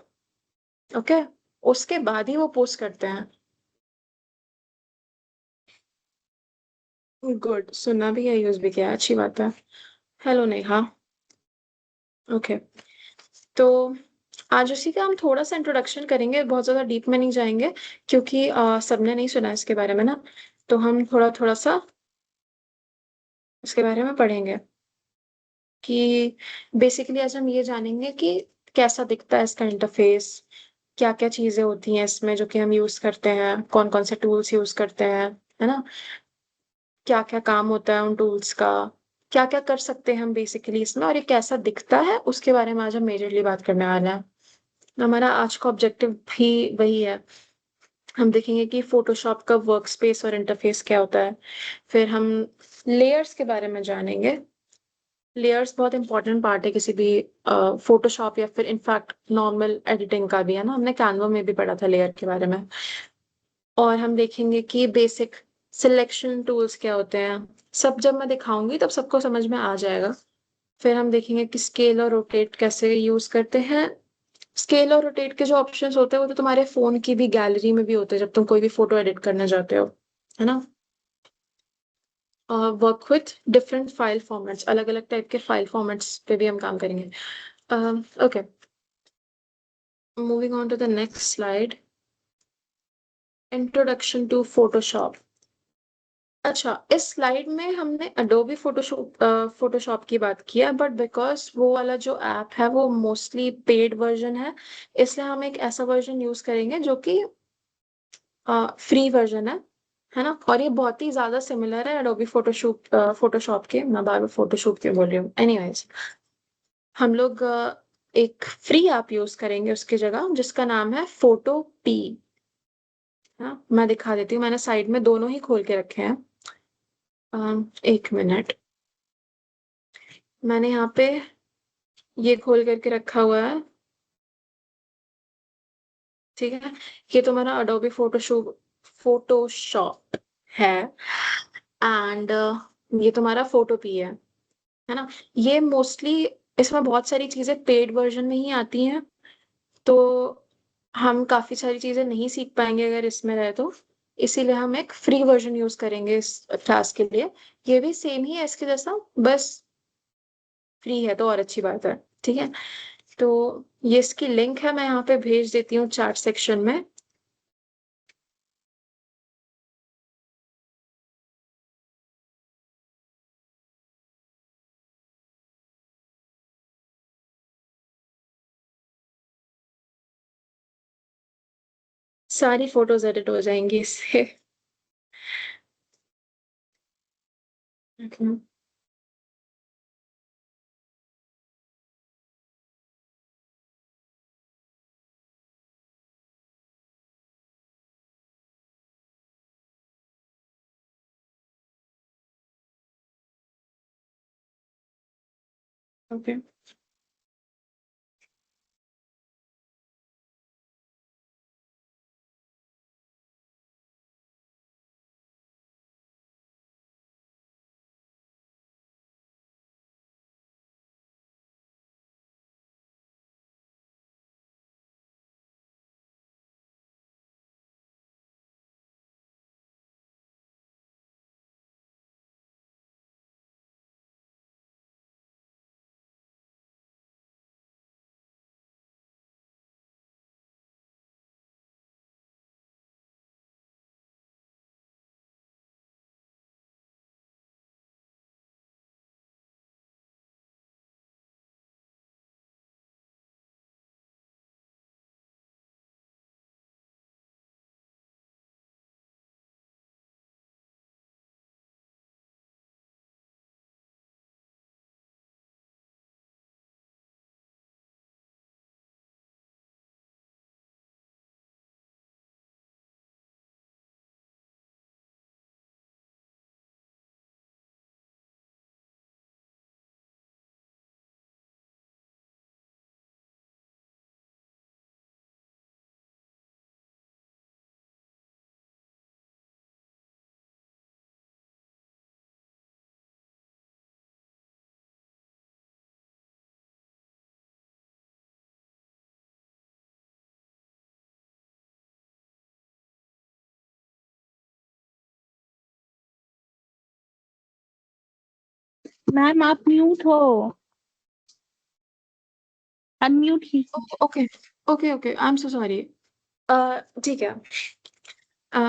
S1: ओके, उसके बाद ही वो पोस्ट करते हैं। गुड, सुना भी है, यूज भी किया है, अच्छी बात है। हेलो नेहा। ओके, तो आज उसी का हम थोड़ा सा इंट्रोडक्शन करेंगे, बहुत ज्यादा डीप में नहीं जाएंगे, क्योंकि सबने नहीं सुना इसके बारे में ना। तो हम थोड़ा थोड़ा सा इसके बारे में पढ़ेंगे कि बेसिकली आज हम ये जानेंगे कि कैसा दिखता है इसका इंटरफेस, क्या क्या चीजें होती हैं इसमें जो कि हम यूज करते हैं, कौन कौन से टूल्स यूज करते हैं, है ना। क्या क्या काम होता है उन टूल्स का, क्या क्या कर सकते हैं हम बेसिकली इसमें, और ये कैसा दिखता है उसके बारे में आज हम मेजरली बात करने वाले हैं। हमारा आज का ऑब्जेक्टिव भी वही है। हम देखेंगे कि फोटोशॉप का वर्क स्पेस और इंटरफेस क्या होता है। फिर हम लेयर्स के बारे में जानेंगे, लेयर्स बहुत इंपॉर्टेंट पार्ट है किसी भी फोटोशॉप या फिर इनफैक्ट नॉर्मल एडिटिंग का भी, है ना। हमने कैनवा में भी पढ़ा था लेयर के बारे में। और हम देखेंगे कि बेसिक सिलेक्शन टूल्स क्या होते हैं। सब जब मैं दिखाऊंगी तब सबको समझ में आ जाएगा। फिर हम देखेंगे कि स्केल और रोटेट कैसे यूज करते हैं। स्केल और रोटेट के जो ऑप्शंस होते हैं वो तो तुम्हारे फोन की भी गैलरी में भी होते हैं जब तुम कोई भी फोटो एडिट करना चाहते हो, है ना। Work with different file formats, अलग अलग टाइप के फाइल फॉर्मेट्स पे भी हम काम करेंगे। Okay, moving on to the next slide. Introduction to Photoshop. अच्छा, इस स्लाइड में हमने अडोबी फोटोशॉप की बात की है, बट बिकॉज वो वाला जो ऐप है वो मोस्टली पेड वर्जन है, इसलिए हम एक ऐसा वर्जन यूज करेंगे जो कि फ्री वर्जन है ना। और ये बहुत ही ज्यादा सिमिलर है अडोबी फोटोशॉप के। मैं बार बार फोटोशॉप क्यों बोल रही हूँ, एनीवेज। हम लोग एक फ्री ऐप यूज करेंगे उसकी जगह, जिसका नाम है फोटो पी। हाँ, मैं दिखा देती हूँ, मैंने साइड में दोनों ही खोल के रखे हैं। एक मिनट, मैंने यहाँ पे ये खोल करके रखा हुआ है, ठीक है। ये तुम्हारा अडोबी फोटोशॉप है, एंड ये तुम्हारा फोटो पी है ना। ये मोस्टली, इसमें बहुत सारी चीजें पेड वर्जन में ही आती हैं, तो हम काफी सारी चीजें नहीं सीख पाएंगे अगर इसमें रहे तो। इसीलिए हम एक फ्री वर्जन यूज करेंगे इस क्लास के लिए। ये भी सेम ही है इसके जैसा, बस फ्री है तो और अच्छी बात है, ठीक है। तो ये इसकी लिंक है, मैं यहाँ पे भेज देती हूँ चैट सेक्शन में। सारी फोटोज एडिट हो जाएंगी इससे। ओके,
S4: मैम आप म्यूट हो, अनम्यूट कीजिए।
S1: Okay okay okay, I am so sorry. ठीक है।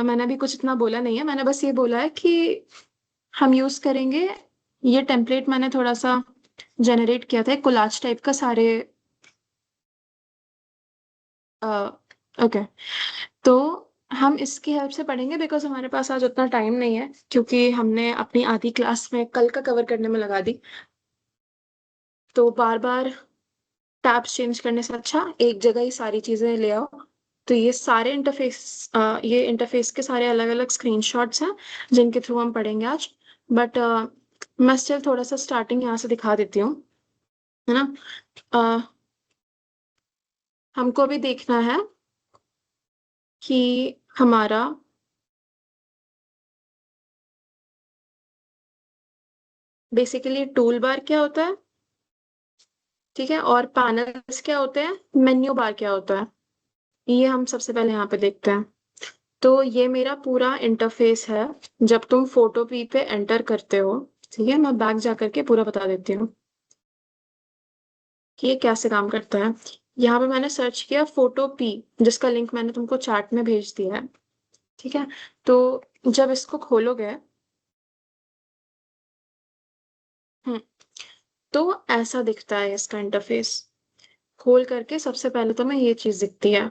S1: मैंने अभी कुछ इतना बोला नहीं है, मैंने बस ये बोला है कि हम यूज करेंगे ये टेम्पलेट। मैंने थोड़ा सा जनरेट किया था, एक कोलाज टाइप का सारे। ओके, तो हम इसकी हेल्प से पढ़ेंगे बिकॉज हमारे पास आज उतना टाइम नहीं है, क्योंकि हमने अपनी आधी क्लास में कल का कवर करने में लगा दी। तो बार बार टैब्स चेंज करने से अच्छा एक जगह ही सारी चीजें ले आओ। तो ये इंटरफेस के सारे अलग अलग स्क्रीनशॉट्स हैं जिनके थ्रू हम पढ़ेंगे आज। बट मैं स्टिल थोड़ा सा स्टार्टिंग यहाँ से दिखा देती हूँ, है ना। अ, हमको भी देखना है कि हमारा बेसिकली टूल बार क्या होता है, ठीक है, और पैनल्स क्या होते हैं, मेन्यू बार क्या होता है, ये हम सबसे पहले यहाँ पे देखते हैं। तो ये मेरा पूरा इंटरफेस है जब तुम फोटो पी पे एंटर करते हो। ठीक है, मैं बैक जा करके पूरा बता देती हूँ कि ये कैसे काम करता है। यहाँ पे मैंने सर्च किया फोटो पी, जिसका लिंक मैंने तुमको चैट में भेज दिया है। ठीक है, तो जब इसको खोलोगे, हम्म, तो ऐसा दिखता है इसका इंटरफेस। खोल करके सबसे पहले तुम्हें ये चीज दिखती है।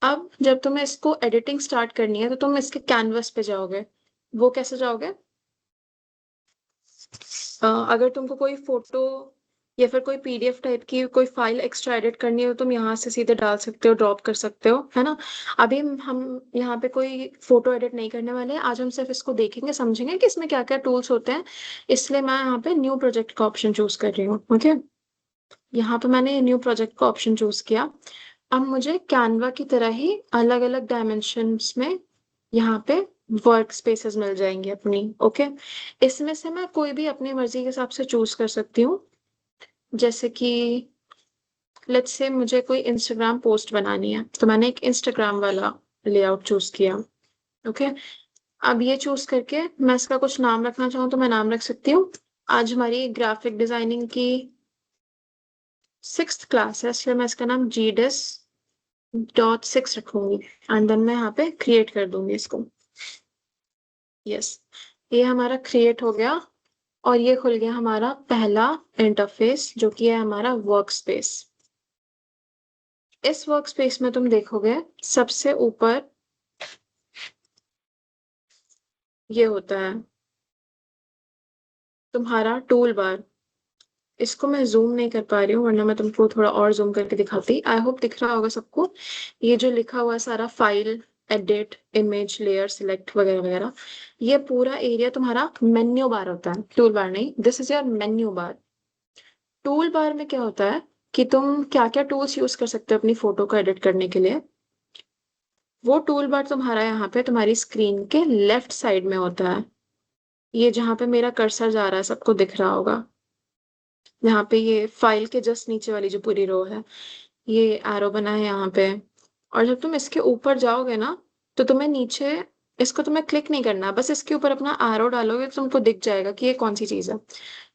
S1: अब जब तुम्हें इसको एडिटिंग स्टार्ट करनी है तो तुम इसके कैनवस पे जाओगे। वो कैसे जाओगे, अगर तुमको कोई फोटो या फिर कोई पीडीएफ टाइप की कोई फाइल एक्स्ट्रा एडिट करनी हो, तुम यहाँ से सीधे डाल सकते हो, ड्रॉप कर सकते हो, है ना। अभी हम यहाँ पे कोई फोटो एडिट नहीं करने वाले हैं, आज हम सिर्फ इसको देखेंगे, समझेंगे कि इसमें क्या क्या टूल्स होते हैं। इसलिए मैं यहाँ पे न्यू प्रोजेक्ट का ऑप्शन चूज कर रही हूँ। ओके, यहाँ पे मैंने न्यू प्रोजेक्ट का ऑप्शन चूज किया। अब मुझे कैनवा की तरह ही अलग अलग डायमेंशंस में यहाँ पे वर्क स्पेसेस मिल जाएंगे अपनी। ओके, इसमें से मैं कोई भी अपनी मर्जी के हिसाब से चूज कर सकती हूँ। जैसे कि लेट्स से मुझे कोई इंस्टाग्राम पोस्ट बनानी है, तो मैंने एक इंस्टाग्राम वाला लेआउट चूज किया। ओके, अब ये चूज करके मैं इसका कुछ नाम रखना चाहूँ तो मैं नाम रख सकती हूँ। आज हमारी ग्राफिक डिजाइनिंग की 6th क्लास है, इसलिए मैं इसका नाम GDIS.6 रखूंगी। एंड देन मैं यहाँ पे क्रिएट कर दूंगी इसको। यस, ये हमारा क्रिएट हो गया और ये खुल गया हमारा पहला इंटरफेस, जो कि है हमारा वर्क स्पेस। इस वर्क स्पेस में तुम देखोगे सबसे ऊपर ये होता है तुम्हारा टूल बार। इसको मैं जूम नहीं कर पा रही हूँ, वरना मैं तुमको थोड़ा और जूम करके दिखाती। आई होप दिख रहा होगा सबको। ये जो लिखा हुआ है सारा, file, edit, image, layer, select वगैरह वगैरह, ये पूरा एरिया तुम्हारा मेन्यू बार होता है, टूल बार नहीं। This is your menu bar. Tool bar में क्या होता है कि तुम क्या क्या टूल्स यूज कर सकते हो अपनी फोटो को एडिट करने के लिए। वो टूल बार तुम्हारा यहाँ पे तुम्हारी स्क्रीन के लेफ्ट साइड में होता है। ये जहाँ पे मेरा कर्सर जा रहा है सबको दिख रहा होगा। यहाँ पे ये फाइल के जस्ट नीचे वाली जो पूरी रो है, ये एरो बना है यहाँ पे। और जब तुम इसके ऊपर जाओगे ना, तो तुम्हें नीचे इसको तुम्हें क्लिक नहीं करना, बस इसके ऊपर अपना एरो डालोगे तो तुमको दिख जाएगा कि ये कौन सी चीज है।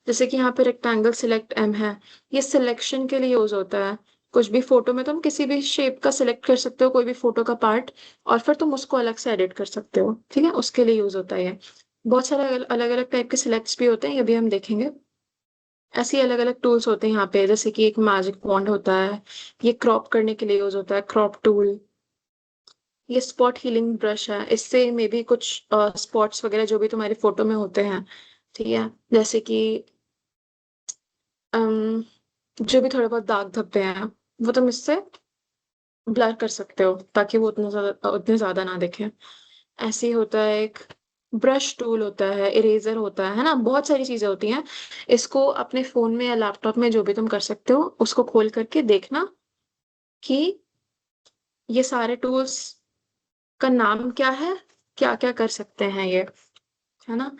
S1: जैसे कि यहाँ पे रेक्टेंगल सिलेक्ट एम है, ये सिलेक्शन के लिए यूज होता है। कुछ भी फोटो में तुम किसी भी शेप का सिलेक्ट कर सकते हो, कोई भी फोटो का पार्ट, और फिर तुम उसको अलग से एडिट कर सकते हो। ठीक है, उसके लिए यूज होता है ये। बहुत सारे अलग अलग टाइप के सिलेक्ट्स भी होते हैं, ये भी हम देखेंगे। ऐसे अलग अलग टूल्स होते हैं यहाँ पे, जैसे कि एक मैजिक वॉन्ड होता है, ये क्रॉप करने के लिए यूज होता है, क्रॉप टूल। ये स्पॉट हीलिंग ब्रश है, इससे मे बी कुछ स्पॉट्स वगैरह जो भी तुम्हारी फोटो में होते हैं, ठीक है, जैसे कि अम, जो भी थोड़े बहुत दाग धब्बे हैं, वो तुम इससे ब्लर कर सकते हो ताकि वो उतने ज्यादा ना दिखे। ऐसे ही होता है एक ब्रश टूल होता है, इरेजर होता है ना, बहुत सारी चीजें होती हैं। इसको अपने फोन में या लैपटॉप में जो भी तुम कर सकते हो, उसको खोल करके देखना कि ये सारे टूल्स का नाम क्या है, क्या क्या कर सकते हैं ये, है ना।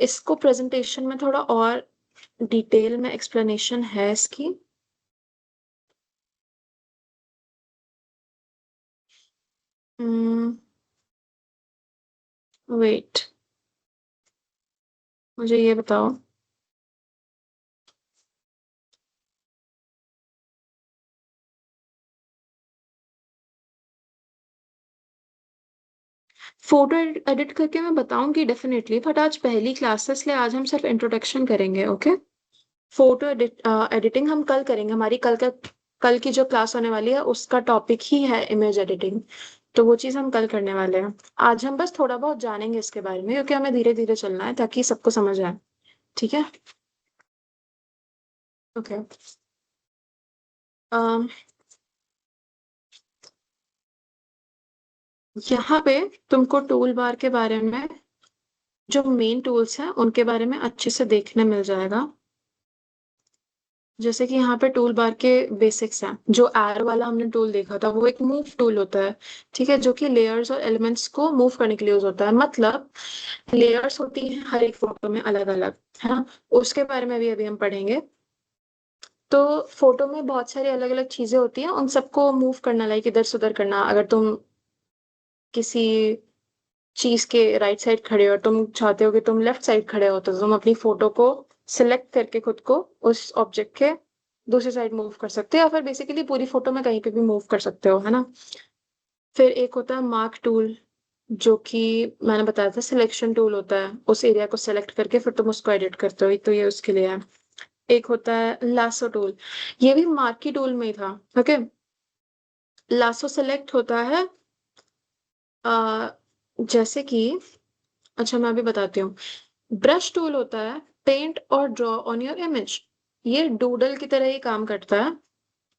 S1: इसको प्रेजेंटेशन में थोड़ा और डिटेल में एक्सप्लेनेशन है इसकी। वेट, मुझे ये बताओ, फोटो एडिट करके मैं बताऊंगी डेफिनेटली, बट आज पहली क्लास है इसलिए आज हम सिर्फ इंट्रोडक्शन करेंगे। ओके, फोटो एडिटिंग हम कल करेंगे, हमारी कल की जो क्लास होने वाली है उसका टॉपिक ही है इमेज एडिटिंग। तो वो चीज हम कल करने वाले हैं। आज हम बस थोड़ा बहुत जानेंगे इसके बारे में, क्योंकि हमें धीरे धीरे चलना है ताकि सबको समझ आए। ठीक है, ओके। यहाँ पे तुमको टूल बार के बारे में जो मेन टूल्स हैं उनके बारे में अच्छे से देखने मिल जाएगा। जैसे कि यहाँ पे टूल बार के बेसिक्स हैं। जो एरो वाला हमने टूल देखा था वो एक मूव टूल होता है, ठीक है, जो कि लेयर्स और एलिमेंट्स को मूव करने के लिए यूज होता है। मतलब लेयर्स होती हैं हर एक फोटो में अलग अलग, है ना, उसके बारे में भी अभी हम पढ़ेंगे। तो फोटो में बहुत सारी अलग अलग चीजें होती हैं, उन सबको मूव करना, लाइक इधर से उधर करना। अगर तुम किसी चीज के राइट साइड खड़े हो और तुम चाहते हो कि तुम लेफ्ट साइड खड़े हो, तो तुम अपनी फोटो को सिलेक्ट करके खुद को उस ऑब्जेक्ट के दूसरी साइड मूव कर सकते हो, या फिर बेसिकली पूरी फोटो में कहीं पे भी मूव कर सकते हो, है ना। फिर एक होता है मार्क टूल, जो कि मैंने बताया था सिलेक्शन टूल होता है, उस एरिया को सिलेक्ट करके फिर तुम उसको एडिट करते हो, तो ये उसके लिए है। एक होता है लासो टूल, ये भी मार्की टूल में ही था। ओके, लासो सेलेक्ट होता है आ, जैसे कि, अच्छा मैं अभी बताती हूँ। ब्रश टूल होता है पेंट और ड्रॉ ऑन योर इमेज, ये डूडल की तरह ही काम करता है।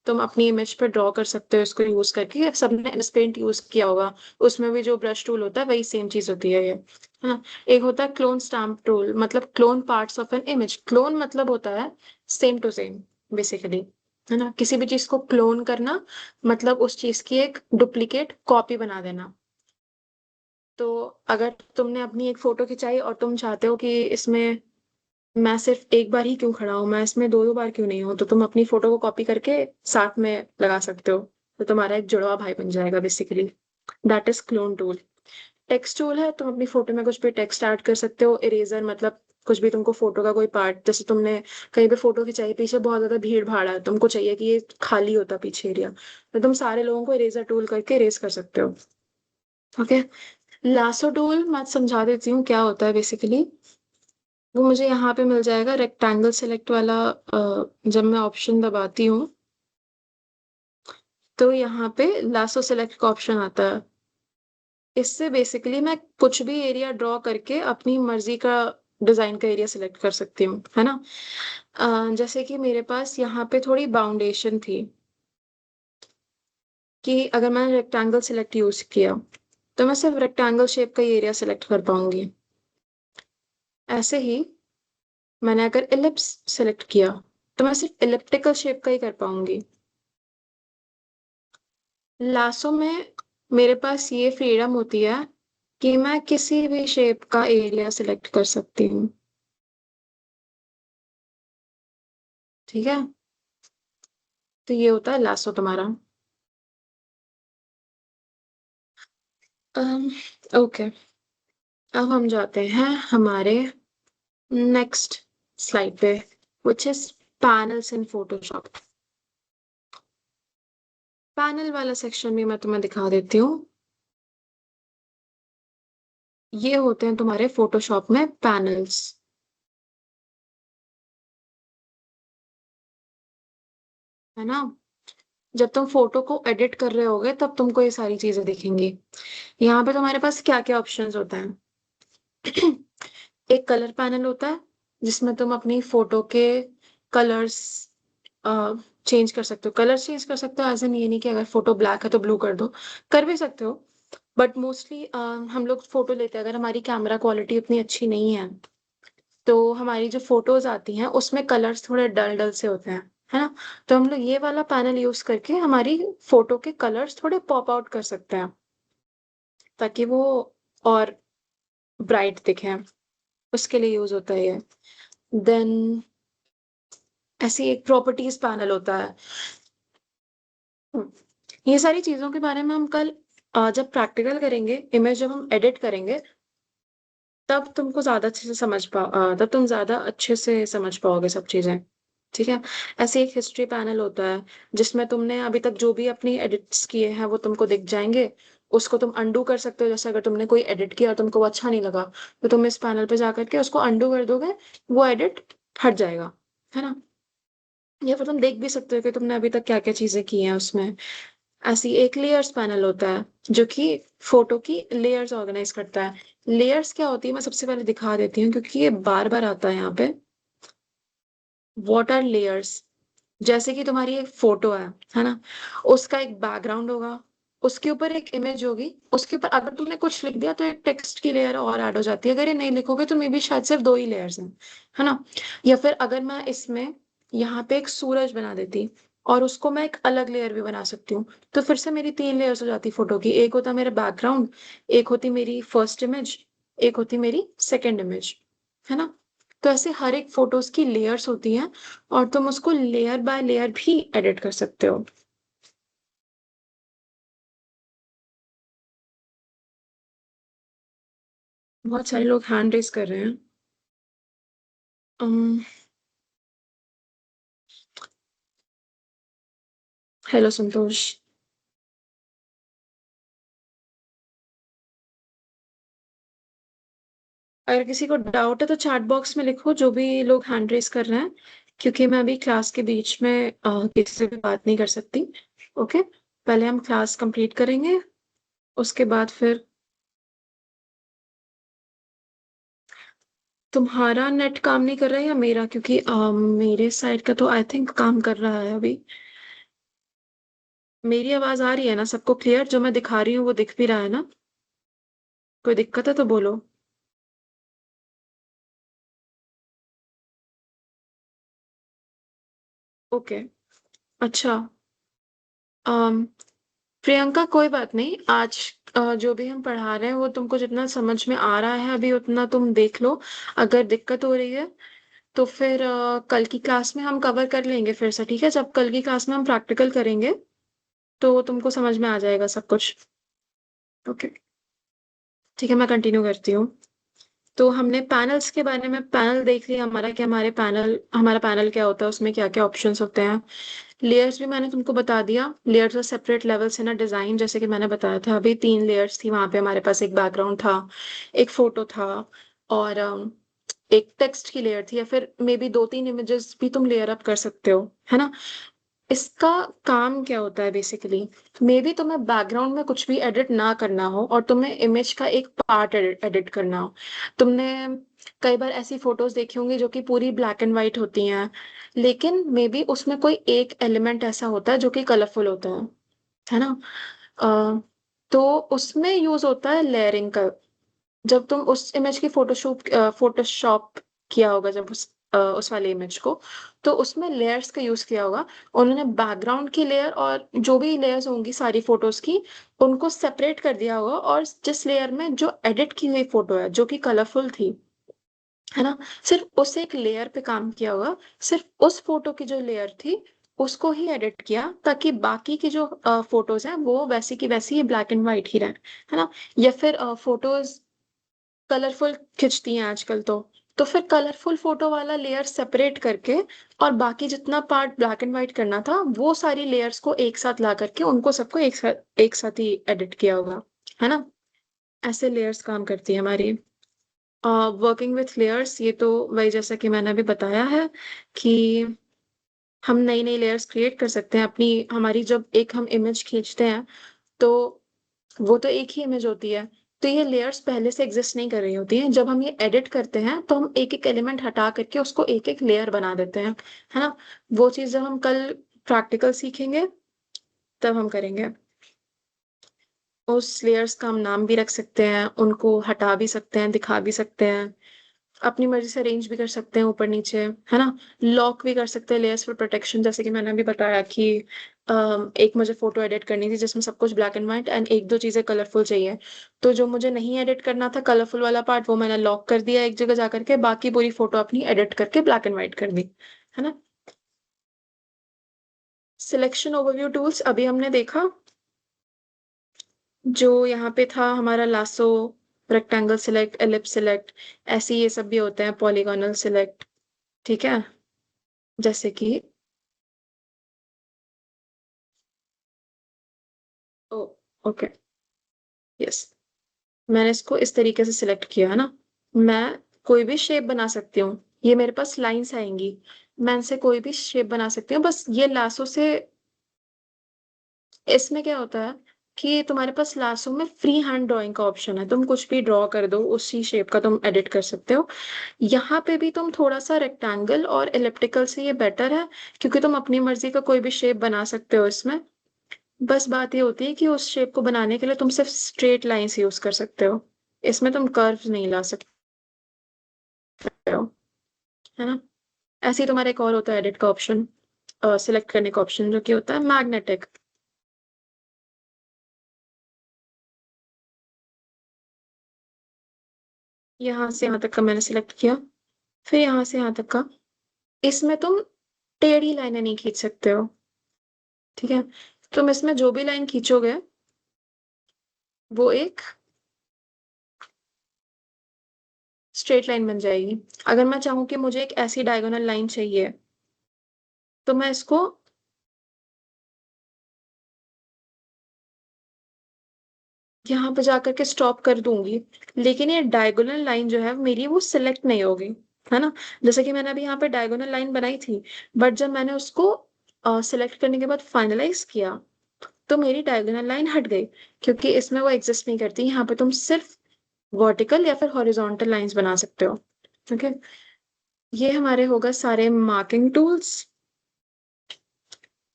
S1: तुम अपनी इमेज पे ड्रॉ कर सकते हो इसको यूज करके। सबने एस पेंट यूज किया होगा, उसमें भी जो ब्रश टूल होता है वही सेम चीज होती है ये, है ना। एक होता है क्लोन स्टैम्प टूल, मतलब clone parts of an image. Clone मतलब होता है सेम टू सेम बेसिकली, है ना। किसी भी चीज को क्लोन करना मतलब उस चीज की एक डुप्लीकेट कॉपी बना देना। तो अगर तुमने अपनी एक फोटो खिंचाई और तुम चाहते हो कि इसमें मैं सिर्फ एक बार ही क्यों खड़ा हूं, मैं इसमें दो दो बार क्यों नहीं हूं, तो तुम अपनी फोटो को कॉपी करके साथ में लगा सकते हो, तो तुम्हारा एक जुड़वा भाई बन जाएगा basically. That is clone tool. Text tool है, तुम अपनी फोटो में कुछ भी टेक्स्ट ऐड कर सकते हो। इरेजर मतलब कुछ भी तुमको फोटो का कोई पार्ट, जैसे तुमने कहीं पे फोटो खिंचाई, पीछे बहुत ज्यादा भीड़ भाड़ है, तुमको चाहिए कि ये खाली होता पीछे एरिया, तो तुम सारे लोगों को इरेजर टूल करके इरेज कर सकते हो। ओके, लासो टूल मैं समझा देती हूँ क्या होता है बेसिकली। वो मुझे यहाँ पे मिल जाएगा रेक्टेंगल सेलेक्ट वाला। जब मैं ऑप्शन दबाती हूँ तो यहाँ पे लासो सेलेक्ट का ऑप्शन आता है। इससे बेसिकली मैं कुछ भी एरिया ड्रॉ करके अपनी मर्जी का डिजाइन का एरिया सिलेक्ट कर सकती हूँ, है ना। जैसे कि मेरे पास यहाँ पे थोड़ी बाउंडेशन थी, कि अगर मैंने रेक्टेंगल सेलेक्ट यूज किया तो मैं सिर्फ रेक्टेंगल शेप का ही एरिया सिलेक्ट कर पाऊंगी। ऐसे ही मैंने अगर इलिप्स सेलेक्ट किया तो मैं सिर्फ इलिप्टिकल शेप का ही कर पाऊंगी। लासो में मेरे पास ये फ्रीडम होती है कि मैं किसी भी शेप का एरिया सिलेक्ट कर सकती हूँ, ठीक है। तो ये होता है लासो तुम्हारा। ओके, अब हम जाते हैं हमारे नेक्स्ट स्लाइड पे, which is panels in Photoshop. Panel वाला सेक्शन भी मैं तुम्हें दिखा देती हूँ। ये होते हैं तुम्हारे फोटोशॉप में पैनल्स, है ना। जब तुम फोटो को एडिट कर रहे होगे तब तुमको ये सारी चीजें दिखेंगी। यहाँ पे तुम्हारे पास क्या क्या ऑप्शंस होते हैं। एक कलर पैनल होता है जिसमें तुम अपनी फोटो के कलर्स चेंज कर सकते हो। कलर्स चेंज कर सकते हो एज एन, ये नहीं कि अगर फोटो ब्लैक है तो ब्लू कर दो, कर भी सकते हो। बट मोस्टली हम लोग फोटो लेते हैं, अगर हमारी कैमरा क्वालिटी उतनी अच्छी नहीं है तो हमारी जो फोटोज आती हैं उसमें कलर्स थोड़े डल डल से होते हैं, है ना। तो हम लोग ये वाला पैनल यूज करके हमारी फोटो के कलर्स थोड़े पॉप आउट कर सकते हैं, ताकि वो और ब्राइट दिखे, उसके लिए यूज होता है ये। देन ऐसे एक प्रॉपर्टीज पैनल होता है। ये सारी चीजों के बारे में हम कल जब प्रैक्टिकल करेंगे, इमेज जब हम एडिट करेंगे, तब तुमको ज्यादा अच्छे से तब तुम ज्यादा अच्छे से समझ पाओगे सब चीजें, ठीक है। ऐसे एक हिस्ट्री पैनल होता है जिसमें तुमने अभी तक जो भी अपनी एडिट्स किए हैं वो तुमको दिख जाएंगे। उसको तुम अंडू कर सकते हो, जैसे अगर तुमने कोई एडिट किया और तुमको वो अच्छा नहीं लगा तो तुम इस पैनल पे जा करके उसको अंडू कर दोगे, वो एडिट हट जाएगा, है ना। या फिर तुम देख भी सकते हो कि तुमने अभी तक क्या क्या चीजें की हैं उसमें। ऐसी एक लेयर्स पैनल होता है जो कि फोटो की लेयर्स ऑर्गेनाइज करता है। लेयर्स क्या होती है मैं सबसे पहले दिखा देती हूँ, क्योंकि ये बार बार आता है यहाँ पे। व्हाट आर लेयर्स, जैसे कि तुम्हारी एक फोटो है ना, उसका एक बैकग्राउंड होगा, उसके ऊपर एक इमेज होगी, उसके ऊपर अगर तुमने कुछ लिख दिया तो एक टेक्स्ट की लेयर और ऐड हो जाती है। अगर ये नहीं लिखोगे तो मे बी शायद सिर्फ 2 ही लेयर्स हैं, है ना। या फिर अगर मैं इसमें यहाँ पे एक सूरज बना देती और उसको मैं एक अलग लेयर भी बना सकती हूँ, तो फिर से मेरी 3 लेयर्स हो जाती फोटो की। एक होता मेरा बैकग्राउंड, एक होती मेरी फर्स्ट इमेज, एक होती मेरी सेकेंड इमेज, है ना। तो ऐसे हर एक फोटोज की लेयर्स होती हैं और तुम उसको लेयर बाय लेयर भी एडिट कर सकते हो। बहुत सारे लोग हैंड रेस कर रहे हैं। हेलो संतोष। अगर किसी को डाउट है तो चैट बॉक्स में लिखो, जो भी लोग हैंड रेस कर रहे हैं, क्योंकि मैं अभी क्लास के बीच में किसी से भी बात नहीं कर सकती। ओके, पहले हम क्लास कंप्लीट करेंगे, उसके बाद फिर। तुम्हारा नेट काम नहीं कर रहा है या मेरा? क्योंकि मेरे साइड का तो आई थिंक काम कर रहा है अभी। मेरी आवाज आ रही है ना सबको क्लियर? जो मैं दिखा रही हूँ वो दिख भी रहा है ना? कोई दिक्कत है तो बोलो। ओके, अच्छा। अम, प्रियंका, कोई बात नहीं। आज जो भी हम पढ़ा रहे हैं वो तुमको जितना समझ में आ रहा है अभी उतना तुम देख लो। अगर दिक्कत हो रही है तो फिर कल की क्लास में हम कवर कर लेंगे फिर से, ठीक है? जब कल की क्लास में हम प्रैक्टिकल करेंगे तो तुमको समझ में आ जाएगा सब कुछ। ओके, ठीक है, मैं कंटिन्यू करती हूँ। तो हमने पैनल्स के बारे में पैनल देख लिया हमारा, कि हमारा पैनल क्या होता है, उसमें क्या क्या ऑप्शंस होते हैं। लेयर्स भी मैंने तुमको बता दिया। लेयर्स और सेपरेट लेवल्स है ना डिजाइन, जैसे कि मैंने बताया था अभी 3 लेयर्स थी वहां पे। हमारे पास एक बैकग्राउंड था, एक फोटो था, और एक टेक्स्ट की लेयर थी, या फिर मे बी 2-3 इमेजेस भी तुम लेयर अप कर सकते हो, है ना। इसका काम क्या होता है बेसिकली? मे बी तुम्हें बैकग्राउंड में कुछ भी एडिट ना करना हो और तुम्हें इमेज का एक पार्ट एडिट करना हो। तुमने कई बार ऐसी फोटोज देखी होंगी जो कि पूरी ब्लैक एंड व्हाइट होती हैं, लेकिन मे बी उसमें कोई एक एलिमेंट ऐसा होता है जो कि कलरफुल होता है ना। अ, तो उसमें यूज होता है लेयरिंग का। जब तुम उस इमेज की फोटोशॉप किया होगा, जब उस वाले इमेज को, तो उसमें लेयर्स का यूज किया होगा। उन्होंने बैकग्राउंड की लेयर और जो भी लेयर्स होंगी सारी फोटोज की, उनको सेपरेट कर दिया होगा, और जिस लेयर में जो एडिट की हुई फोटो है जो कि कलरफुल थी, है ना, सिर्फ उस एक लेयर पे काम किया होगा। सिर्फ उस फोटो की जो लेयर थी उसको ही एडिट किया, ताकि बाकी की जो फोटोज हैं वो वैसी की वैसी ब्लैक एंड व्हाइट ही रहे, है ना। या फिर फोटोज कलरफुल खिंचती हैं आजकल, तो फिर कलरफुल फोटो वाला लेयर सेपरेट करके और बाकी जितना पार्ट ब्लैक एंड व्हाइट करना था वो सारी लेयर्स को एक साथ ला करके उनको सबको एक साथ ही एडिट किया होगा, है ना। ऐसे लेयर्स काम करती है हमारी। वर्किंग विथ लेयर्स, ये तो वही जैसा कि मैंने अभी बताया है कि हम नई नई लेयर्स क्रिएट कर सकते हैं अपनी। हमारी जब एक हम इमेज खींचते हैं तो वो तो एक ही इमेज होती है, तो ये लेयर्स पहले से एग्जिस्ट नहीं कर रही होती हैं। जब हम ये एडिट करते हैं तो हम एक एक एलिमेंट हटा करके उसको एक एक लेयर बना देते हैं, है ना। वो चीज जब हम कल प्रैक्टिकल सीखेंगे तब हम करेंगे। उस लेयर्स का हम नाम भी रख सकते हैं, उनको हटा भी सकते हैं, दिखा भी सकते हैं, अपनी मर्जी से अरेंज भी कर सकते हैं ऊपर नीचे, है ना। लॉक भी कर सकते हैं लेयर्स फॉर प्रोटेक्शन, जैसे कि मैंने अभी बताया कि एक मुझे फोटो एडिट करनी थी जिसमें सब कुछ ब्लैक एंड व्हाइट एंड एक दो चीजें कलरफुल चाहिए। तो जो मुझे नहीं एडिट करना था कलरफुल वाला पार्ट, वो मैंने लॉक कर दिया एक जगह जा करके, बाकी पूरी फोटो अपनी एडिट करके ब्लैक एंड व्हाइट कर दी, है ना। सिलेक्शन ओवरव्यू टूल्स अभी हमने देखा। जो यहाँ पे था हमारा lasso, rectangle select, ellipse select, ऐसे ये सब भी होते हैं, पॉलीगोनल सिलेक्ट, ठीक है। जैसे कि ओ, ओके, यस, मैंने इसको इस तरीके से सिलेक्ट किया, है ना। मैं कोई भी शेप बना सकती हूँ, ये मेरे पास लाइंस आएंगी, मैं इनसे कोई भी शेप बना सकती हूँ। बस ये लासो से, इसमें क्या होता है कि तुम्हारे पास लासो में फ्री हैंड ड्राइंग का ऑप्शन है, तुम कुछ भी ड्रॉ कर दो, उसी शेप का तुम एडिट कर सकते हो। यहाँ पे भी तुम थोड़ा सा रेक्टेंगल और एलिप्टिकल से ये बेटर है, क्योंकि तुम अपनी मर्जी का कोई भी शेप बना सकते हो इसमें। बस बात ये होती है कि उस शेप को बनाने के लिए तुम सिर्फ स्ट्रेट लाइंस यूज कर सकते हो, इसमें तुम कर्व्स नहीं ला सकते हो, है ना। ऐसे ही तुम्हारा एक और होता है एडिट का ऑप्शन, सिलेक्ट करने का ऑप्शन, जो कि होता है मैग्नेटिक। यहाँ से यहाँ तक का मैंने सिलेक्ट किया, फिर यहाँ से यहाँ तक का। इसमें तुम टेढ़ी लाइनें नहीं खींच सकते हो, ठीक है। तुम इसमें जो भी लाइन खींचोगे वो एक स्ट्रेट लाइन बन जाएगी। अगर मैं चाहूँ कि मुझे एक ऐसी डायगोनल लाइन चाहिए, तो मैं इसको यहाँ पे जाकर के स्टॉप कर दूंगी, लेकिन ये डायगोनल लाइन जो है मेरी वो सिलेक्ट नहीं होगी, है ना। जैसे कि मैंने अभी यहाँ पे डायगोनल लाइन बनाई थी, बट जब मैंने उसको सिलेक्ट करने के बाद फाइनलाइज किया, तो मेरी डायगोनल लाइन हट गई, क्योंकि इसमें वो एग्जिस्ट नहीं करती। यहाँ पे तुम सिर्फ वर्टिकल या फिर हॉरिजॉन्टल लाइंस बना सकते हो, ठीक है। ये हमारे होगा सारे मार्किंग टूल्स।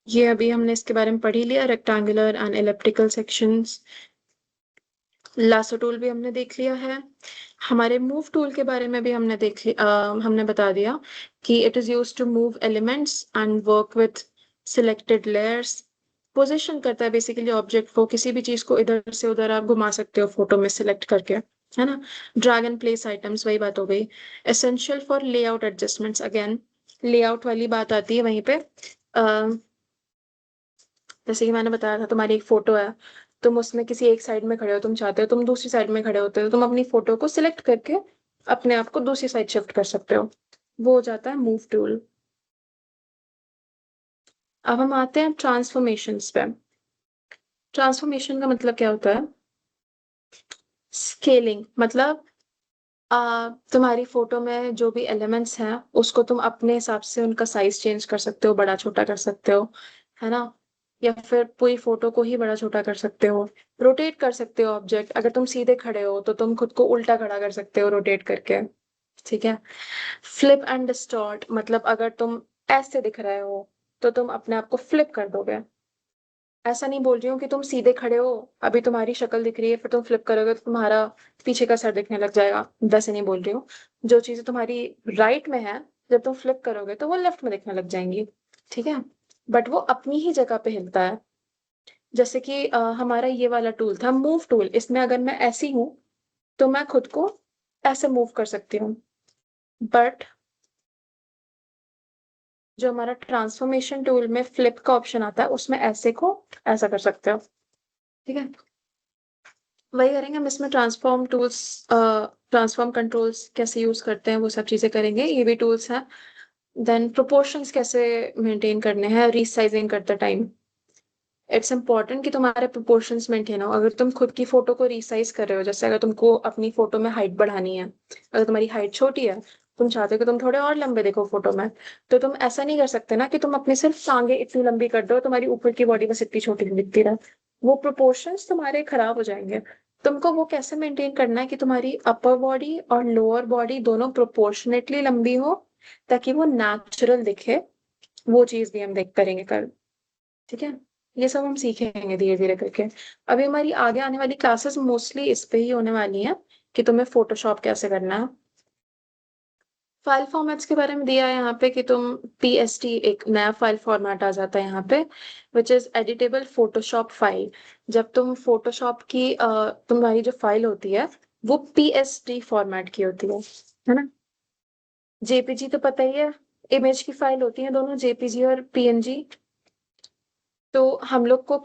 S1: ये अभी हमने इसके बारे में पढ़ ही लिया, rectangular and elliptical sections. Lasso tool भी हमने देख लिया है। हमारे मूव टूल के बारे में भी हमने बता दिया कि it is use to move elements and work with selected layers. Position करता है बेसिकली ऑब्जेक्ट को, किसी भी चीज को इधर से उधर आप घुमा सकते हो फोटो में सिलेक्ट करके, है ना। ड्रैग एंड प्लेस आइटम्स, वही बात हो गई। Essential for layout adjustments, again layout वाली बात आती है वहीं पे। जैसे कि मैंने बताया था, तुम्हारी एक फोटो है, तुम उसमें किसी एक साइड में खड़े हो, तुम चाहते हो तुम दूसरी साइड में खड़े होते हो, तुम अपनी फोटो को सिलेक्ट करके अपने आप को दूसरी साइड शिफ्ट कर सकते हो, वो हो जाता है मूव टूल। अब हम आते हैं ट्रांसफॉर्मेशंस पे। ट्रांसफॉर्मेशन का मतलब क्या होता है? स्केलिंग, मतलब तुम्हारी फोटो में जो भी एलिमेंट्स हैं उसको तुम अपने हिसाब से उनका साइज चेंज कर सकते हो, बड़ा छोटा कर सकते हो, है ना। या फिर पूरी फोटो को ही बड़ा छोटा कर सकते हो, रोटेट कर सकते हो ऑब्जेक्ट। अगर तुम सीधे खड़े हो तो तुम खुद को उल्टा खड़ा कर सकते हो रोटेट करके, ठीक है। फ्लिप एंड डिस्टॉर्ट, मतलब अगर तुम ऐसे दिख रहे हो तो तुम अपने आप को फ्लिप कर दोगे। ऐसा नहीं बोल रही हूँ कि तुम सीधे खड़े हो, अभी तुम्हारी शक्ल दिख रही है, फिर तुम फ्लिप करोगे तो तुम्हारा पीछे का सर दिखने लग जाएगा, वैसे नहीं बोल रही हूँ। जो चीजें तुम्हारी राइट में है, जब तुम फ्लिप करोगे तो वो लेफ्ट में दिखने लग जाएंगी, ठीक है। बट वो अपनी ही जगह पे हिलता है। जैसे कि हमारा ये वाला टूल था मूव टूल, इसमें अगर मैं ऐसी हूं तो मैं खुद को ऐसे मूव कर सकती हूँ। बट जो हमारा ट्रांसफॉर्मेशन टूल में फ्लिप का ऑप्शन आता है, उसमें ऐसे को ऐसा कर सकते हो, ठीक है। वही करेंगे हम इसमें, ट्रांसफॉर्म कंट्रोल्स कैसे यूज करते हैं वो सब चीजें करेंगे, ये भी टूल्स हैं। देन प्रोपोर्शंस कैसे मेंटेन करने हैं रीसाइजिंग करते टाइम। इट्स इम्पोर्टेंट कि तुम्हारे प्रोपोर्शंस मेंटेन हो। अगर तुम खुद की फोटो को रीसाइज कर रहे हो, जैसे अगर तुमको अपनी फोटो में हाइट बढ़ानी है, अगर तुम्हारी हाइट छोटी है, तुम चाहते हो कि तुम थोड़े और लंबे देखो फोटो में, तो तुम ऐसा नहीं कर सकते ना कि तुम अपनी सिर्फ टांगे इतनी लंबी कर दो, तुम्हारी ऊपर की बॉडी बस इतनी छोटी दिखती रहे, वो प्रोपोर्शंस तुम्हारे खराब हो जाएंगे। तुमको वो कैसे मेंटेन करना है कि तुम्हारी अपर बॉडी और लोअर बॉडी दोनों प्रोपोर्शनेटली लंबी हो, ताकि वो नेचुरल दिखे। वो चीज भी हम देख करेंगे कल, ठीक है। ये सब हम सीखेंगे धीरे धीरे करके। अभी हमारी आगे आने वाली क्लासेस मोस्टली इस पे ही होने वाली हैं कि तुम्हें फोटोशॉप कैसे करना है। फाइल फॉर्मेट्स के बारे में दिया है यहाँ पे कि तुम पीएसटी, एक नया फाइल फॉर्मेट आ जाता है यहाँ पे, which is editable Photoshop file. जब तुम फोटोशॉप की तुम्हारी जो फाइल होती है वो पीएसटी फॉर्मेट की होती है ना। जेपीजी तो पता ही है, इमेज की फाइल होती है दोनों, जेपीजी और पीएनजी। तो हम लोग को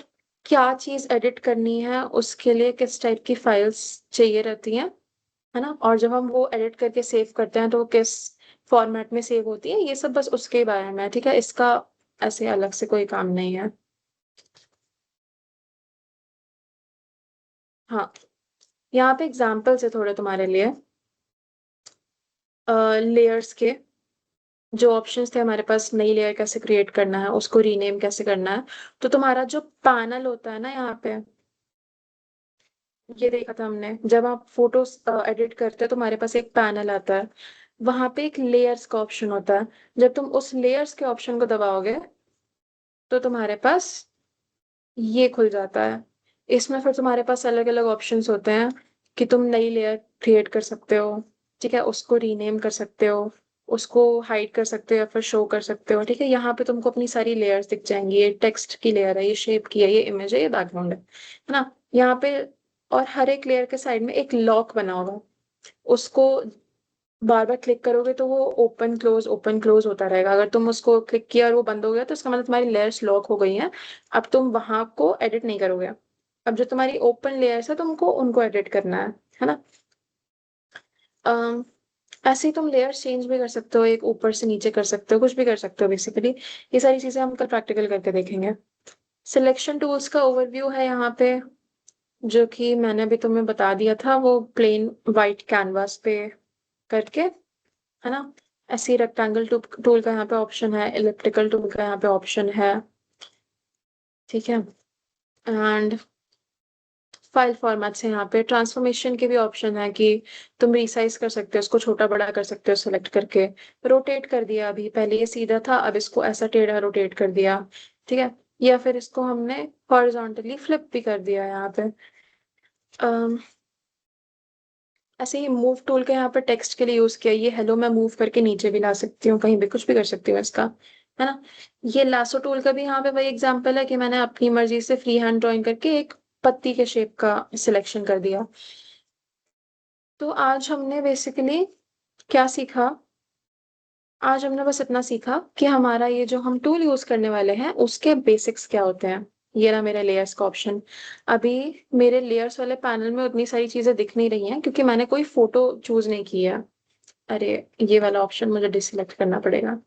S1: क्या चीज एडिट करनी है, उसके लिए किस टाइप की फाइल्स चाहिए रहती हैं, है ना। और जब हम वो एडिट करके सेव करते हैं तो वो किस फॉर्मेट में सेव होती है, ये सब बस उसके बारे में है, ठीक है। इसका ऐसे अलग से कोई काम नहीं है। हाँ, यहाँ पे एग्जाम्पल्स है थोड़े तुम्हारे लिए। लेयर्स के जो ऑप्शंस थे हमारे पास, नई लेयर कैसे क्रिएट करना है, उसको रीनेम कैसे करना है। तो तुम्हारा जो पैनल होता है ना यहाँ पे, ये देखा था हमने, जब आप फोटोज एडिट करते हो तो हमारे पास एक पैनल आता है, वहां पे एक लेयर्स का ऑप्शन होता है। जब तुम उस लेयर्स के ऑप्शन को दबाओगे तो तुम्हारे पास ये खुल जाता है। इसमें फिर तुम्हारे पास अलग-अलग ऑप्शंस होते हैं कि तुम नई लेयर क्रिएट कर सकते हो, ठीक है? उसको रीनेम कर सकते हो, उसको हाइड कर सकते हो या फिर शो कर सकते हो, ठीक है? यहाँ पे तुमको अपनी सारी लेयर्स दिख जाएँगी। ये टेक्स्ट की लेयर है, ये शेप की है, ये इमेज है, ये बैकग्राउंड है ना? यहाँ पे और हर एक लेयर के साइड में एक लॉक बना होगा। उसको बार-बार क्लिक करोगे तो वो ओपन क्लोज होता रहेगा। अगर तुम उसको क्लिक किया और वो बंद हो गया तो इसका मतलब तुम्हारी लेयर्स लॉक हो गई हैं। अब तुम वहाँ को एडिट नहीं करोगे। अब जो तुम्हारी ओपन लेयर्स है तुमको उनको एडिट करना है ना? अम, ऐसे ही तुम लेयर्स चेंज भी कर सकते हो, एक ऊपर से नीचे कर सकते हो, कुछ भी कर सकते हो बेसिकली। ये सारी चीज़ें हम कल प्रैक्टिकल करके देखेंगे। सिलेक्शन टूल्स का ओवरव्यू है यहाँ पे, जो कि मैंने अभी तुम्हें बता दिया था, वो प्लेन व्हाइट कैनवास पे करके, है ना? ऐसे ही रेक्टेंगल टूल का यहाँ पे ऑप्शन है, इलिप्टिकल टूल का यहाँ पे ऑप्शन है, ठीक है? एंड फाइल फॉर्मेट्स है यहाँ पे, ट्रांसफॉर्मेशन के भी ऑप्शन है कि तुम रिसाइज कर सकते हो, उसको छोटा बड़ा कर सकते हो सेलेक्ट करके, रोटेट कर दिया, अभी पहले ये सीधा था अब इसको ऐसा टेढ़ा रोटेट कर दिया, ठीक है? या फिर इसको हमने हॉरिजॉन्टली फ्लिप भी कर दिया यहाँ पे। अम, ऐसे ही मूव टूल का यहाँ पे टेक्स्ट के लिए यूज किया, ये हेलो मैं मूव करके नीचे भी ला सकती हूँ, कहीं भी कुछ भी कर सकती हूँ इसका, है ना? ये लासो टूल का भी यहाँ पे वही एग्जांपल है कि मैंने अपनी मर्जी से फ्री हैंड ड्राइंग करके एक पत्ती के शेप का सिलेक्शन कर दिया। तो आज हमने बेसिकली क्या सीखा? आज हमने बस इतना सीखा कि हमारा ये जो हम टूल यूज करने वाले हैं उसके बेसिक्स क्या होते हैं। ये रहा मेरा लेयर्स का ऑप्शन। अभी मेरे लेयर्स वाले पैनल में उतनी सारी चीजें दिख नहीं रही हैं क्योंकि मैंने कोई फोटो चूज नहीं की है। अरे, ये वाला ऑप्शन मुझे डिसलेक्ट करना पड़ेगा।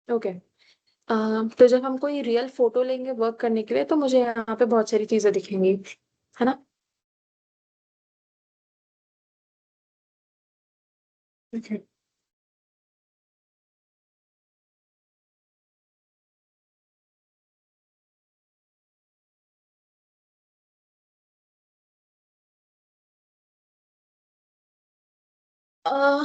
S1: ओके। तो जब हम कोई रियल फोटो लेंगे वर्क करने के लिए तो मुझे यहाँ पे बहुत सारी चीजें दिखेंगी, है ना? ओके। अह,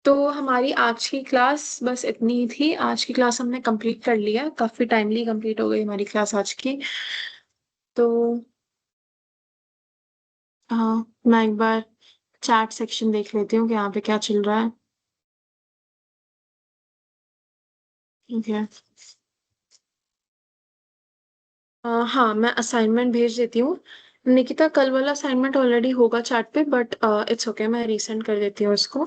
S1: तो हमारी आज की क्लास बस इतनी ही थी। आज की क्लास हमने कंप्लीट कर लिया, काफी टाइमली कंप्लीट हो गई हमारी क्लास आज की। तो हाँ, मैं एक बार चैट सेक्शन देख लेती हूँ कि यहाँ पे क्या चल रहा है। ठीक है। हाँ, मैं असाइनमेंट भेज देती हूँ। निकिता, कल वाला असाइनमेंट ऑलरेडी होगा चैट पे, बट इट्स ओके, मैं रीसेंड कर देती हूँ इसको।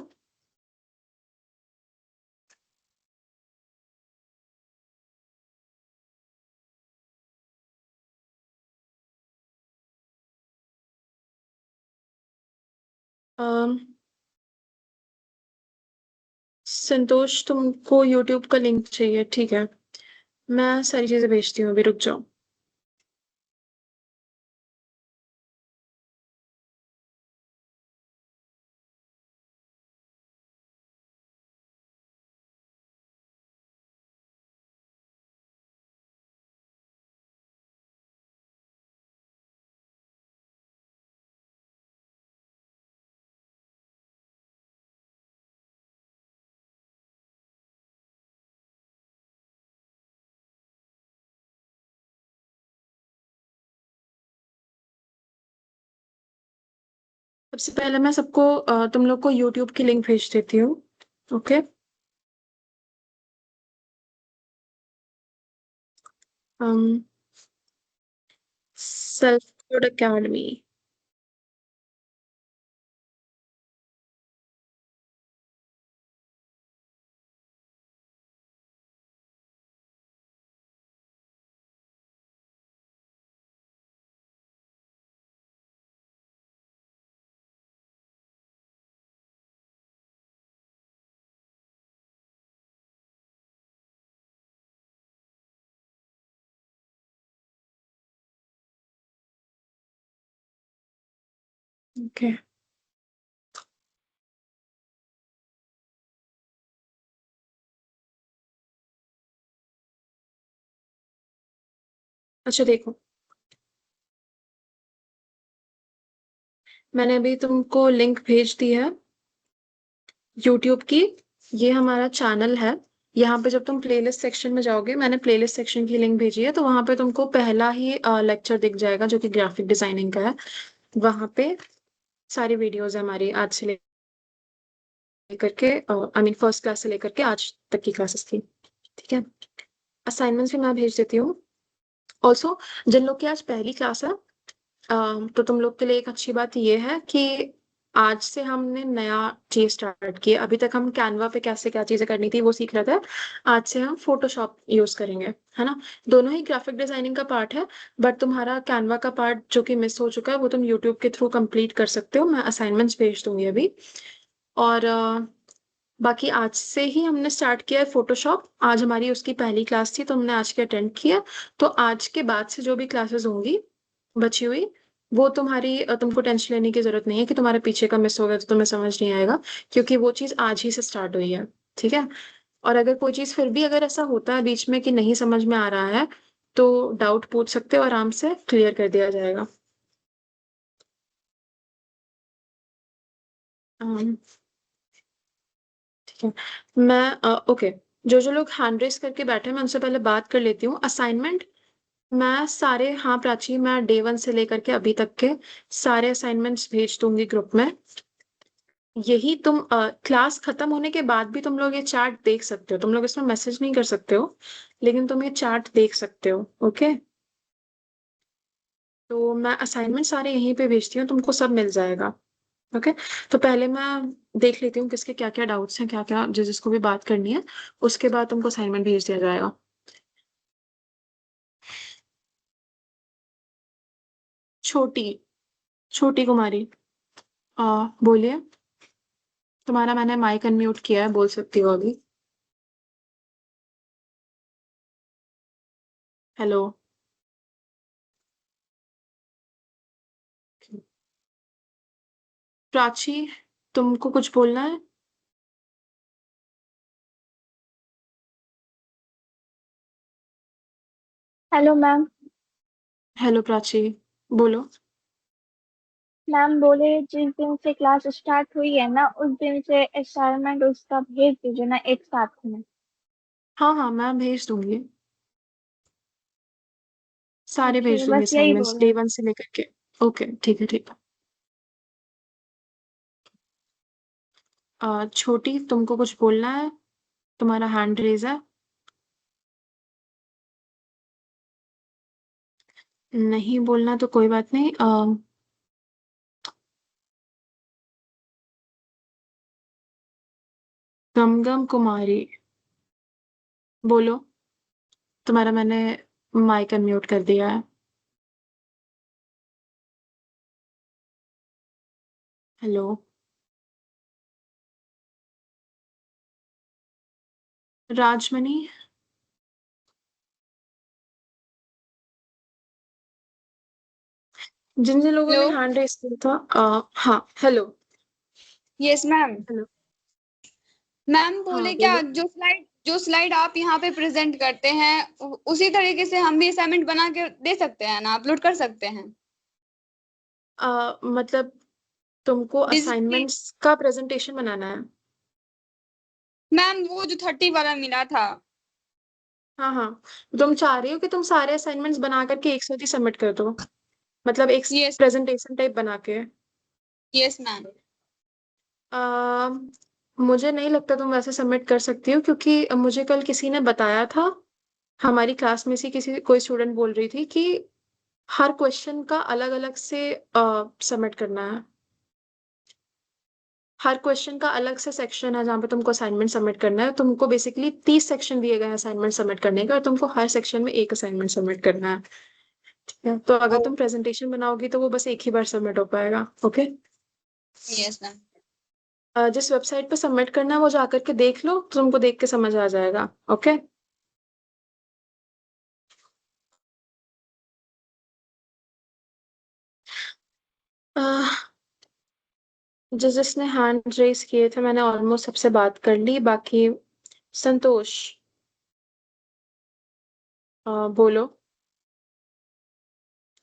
S1: अम, संतोष, तुमको यूट्यूब का लिंक चाहिए, ठीक है? मैं सारी चीजें भेजती हूँ, अभी रुक जाओ। सबसे पहले मैं सबको तुम लोग को यूट्यूब की लिंक भेज देती हूँ। Okay. Self code academy. Okay. अच्छा देखो, मैंने अभी तुमको लिंक भेज दी है यूट्यूब की। ये हमारा चैनल है, यहाँ पे जब तुम प्लेलिस्ट सेक्शन में जाओगे, मैंने प्लेलिस्ट सेक्शन की लिंक भेजी है, तो वहां पे तुमको पहला ही लेक्चर दिख जाएगा जो कि ग्राफिक डिजाइनिंग का है। वहां पे सारी वीडियोस है हमारी आज से लेकर के, आई मीन फर्स्ट क्लास से लेकर के आज तक की क्लासेस थी। ठीक है, असाइनमेंट्स भी मैं भेज देती हूँ। ऑल्सो जिन लोग की आज पहली क्लास है, तो तुम लोग के लिए एक अच्छी बात ये है कि आज से हमने नया चीज स्टार्ट किया। अभी तक हम कैनवा पे कैसे क्या चीजें करनी थी वो सीख रहे थे। आज से हम फोटोशॉप यूज करेंगे, है ना। दोनों ही ग्राफिक डिजाइनिंग का पार्ट है, बट तुम्हारा कैनवा का पार्ट जो कि मिस हो चुका है वो तुम यूट्यूब के थ्रू कंप्लीट कर सकते हो। मैं असाइनमेंट्स भेज दूंगी अभी। और बाकी आज से ही हमने स्टार्ट किया है फोटोशॉप। आज हमारी उसकी पहली क्लास थी तो हमने आज की अटेंड किया। तो आज के बाद से जो भी क्लासेस होंगी बची हुई, वो तुम्हारी तुमको टेंशन लेने की जरूरत नहीं है कि तुम्हारे पीछे का मिस हो गया तो तुम्हें समझ नहीं आएगा, क्योंकि वो चीज आज ही से स्टार्ट हुई है। ठीक है। और अगर कोई चीज फिर भी अगर ऐसा होता है बीच में कि नहीं समझ में आ रहा है, तो डाउट पूछ सकते हो, आराम से क्लियर कर दिया जाएगा। अम, ठीक है। मैं ओके, जो जो लोग हैंड रेस करके बैठे हैं मैं उनसे पहले बात कर लेती हूँ। असाइनमेंट मैं सारे, हाँ प्राची, मैं डे 1 से लेकर के अभी तक के सारे असाइनमेंट्स भेज दूंगी ग्रुप में। यही तुम क्लास खत्म होने के बाद भी तुम लोग ये चार्ट देख सकते हो। तुम लोग इसमें मैसेज नहीं कर सकते हो, लेकिन तुम ये चार्ट देख सकते हो। ओके, तो मैं असाइनमेंट सारे यहीं पे भेजती हूँ, तुमको सब मिल जाएगा। ओके, तो पहले मैं देख लेती हूँ किसके क्या क्या डाउट्स हैं, क्या क्या जिसको भी बात करनी है। उसके बाद तुमको असाइनमेंट भेज दिया जाएगा। छोटी छोटी कुमारी, बोलिए। तुम्हारा मैंने माइक अनम्यूट किया है, बोल सकती हो अभी। हेलो। प्राची, तुमको कुछ बोलना है?
S2: Hello ma'am.
S1: हेलो प्राची, बोलो।
S2: मैम बोले जिस दिन से क्लास स्टार्ट हुई है ना उस दिन से असाइनमेंट उसका भेज दीजिए ना एक साथ में।
S1: हाँ हाँ, मैं भेज दूंगी, सारे
S2: ठीक
S1: भेज
S2: है,
S1: दूंगी
S2: बस यही
S1: असाइनमेंट्स
S2: बोलना
S1: डे
S2: है।
S1: 1 से लेकर के। ओके, ठीक है ठीक है। छोटी, तुमको कुछ बोलना है? तुम्हारा हैंड रेज है। नहीं बोलना तो कोई बात नहीं। गमगम कुमारी, बोलो। तुम्हारा मैंने माइक अनम्यूट कर दिया है। हेलो। राजमणि, जिन जिन लोगों ने
S5: हेलो।
S1: हैंड रेज किया था, हाँ hello.
S5: Yes ma'am.
S1: Hello.
S5: Ma'am
S1: हाँ
S5: बोले क्या
S1: बोलो।
S5: जो स्लाइड आप यहाँ पे प्रेजेंट करते हैं उसी तरीके से हम भी असाइनमेंट बना के दे सकते हैं ना, अपलोड कर सकते हैं।
S1: मतलब तुमको
S5: डिजिटली।
S1: असाइनमेंट्स का प्रेजेंटेशन बनाना है?
S5: मैम वो जो 30 वाला मिला था।
S1: हाँ हाँ, तुम चाह रही हो कि तुम सारे असाइनमेंट्स बना करके एक साथ ही सबमिट कर दो, मतलब एक
S5: यस।
S1: प्रेजेंटेशन टाइप बना के?
S5: Yes ma'am.
S1: आ, मुझे नहीं लगता तुम वैसे सबमिट कर सकती हो, क्योंकि मुझे कल किसी ने बताया था, हमारी क्लास में से किसी कोई स्टूडेंट बोल रही थी कि हर क्वेश्चन का अलग अलग से सबमिट करना है। हर क्वेश्चन का अलग से सेक्शन है जहाँ पे तुमको असाइनमेंट सबमिट करना है। तुमको बेसिकली 30 सेक्शन दिए गए हैं असाइनमेंट सबमिट करने का, और तुमको हर सेक्शन में एक असाइनमेंट सबमिट करना है। ठीक है, तो अगर तुम प्रेजेंटेशन बनाओगी तो वो बस एक ही बार सबमिट हो पाएगा। ओके।
S5: Yes ma'am.
S1: जिस वेबसाइट पे सबमिट करना है वो जा करके देख लो, तो तुमको देख के समझ आ जाएगा। ओके। जिसने हैंड रेस किए थे मैंने ऑलमोस्ट सबसे बात कर ली। बाकी संतोष, बोलो।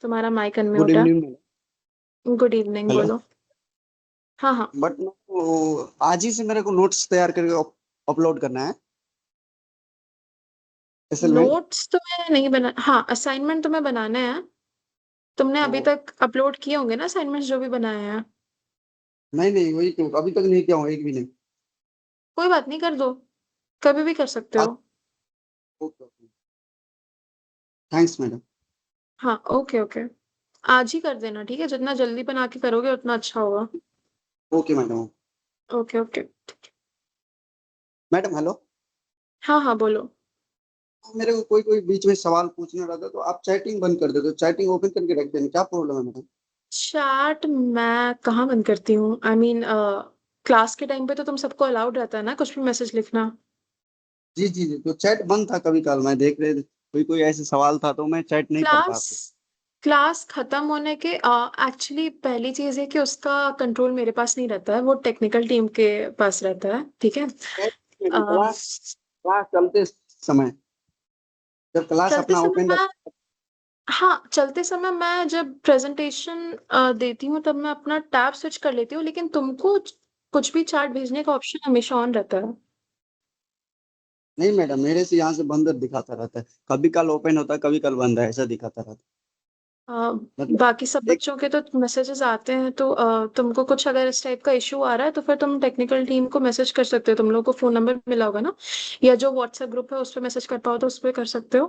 S1: तुम्हारा माइक
S6: गुड
S1: अनम्यूट है।
S6: इवनिंग।
S1: Good evening,
S6: hello.
S1: बोलो। हाँ हाँ।
S6: बट आज ही से मेरे को नोट्स तैयार करके अपलोड करना है। असाइनमेंट?
S1: नोट्स तुम्हें नहीं बना, हाँ असाइनमेंट तुम्हें बनाना है। तुमने अभी
S6: तो
S1: तक अपलोड किए होंगे ना असाइनमेंट्स जो भी बनाए हैं?
S6: नहीं नहीं, वही तो अभी तक नहीं किया हूँ, एक भी नहीं।
S1: कोई बात नहीं, कर दो, कभी भी कर सकते
S6: आज।
S1: हो।
S6: Okay okay, thanks madam.
S1: हाँ ओके ओके, आज ही कर देना ठीक है, जितना जल्दी बना के करोगे उतना अच्छा होगा।
S6: Okay madam.
S1: Okay okay.
S6: Madam hello.
S1: हाँ हाँ बोलो।
S6: मेरे को कोई कोई बीच में सवाल पूछने रहता है तो आप चैटिंग बंद कर देते हो, चैटिंग ओपन करके रख देना, क्या प्रॉब्लम है मैडम?
S1: चैट मैं कहाँ बंद करती हूँ, आई मीन क्लास के टाइम पे तो तुम सबको अलाउड रहता है ना कुछ भी मैसेज लिखना।
S6: जी जी जी, तो चैट बंद था कभी काल, मैं देख रहे थे कोई कोई ऐसे सवाल था तो मैं चैट नहीं पढ़
S1: क्लास
S6: पाता।
S1: क्लास खत्म होने के एक्चुअली पहली चीज है कि उसका कंट्रोल मेरे पास नहीं रहता है, वो टेक्निकल टीम के पास रहता है, ठीक है।
S6: चैट में भी
S1: अ,
S6: क्लास, क्लास चलते समय, जब क्लास
S1: चलते
S6: अपना
S1: समय
S6: ओपन
S1: मैं, हाँ चलते समय मैं जब प्रेजेंटेशन देती हूँ तब मैं अपना टैब स्विच कर लेती हूँ, लेकिन तुमको कुछ भी चैट भेजने का ऑप्शन हमेशा ऑन रहता है।
S6: नहीं मैडम, मेरे से यहाँ से बंद दिखाता रहता है, कभी कल ओपन होता है कभी कल बंद है, ऐसा दिखाता रहता
S1: अ,
S6: है मतलब।
S1: बाकी सब
S6: एक
S1: बच्चों के तो मैसेजेस आते हैं, तो तुमको कुछ अगर इस टाइप का इशू आ रहा है तो फिर तुम टेक्निकल टीम को मैसेज कर सकते हो, तुम लोगों को फोन नंबर मिला होगा ना, या जो व्हाट्सएप ग्रुप है उस पर मैसेज कर पाओ तो उस पर कर सकते हो,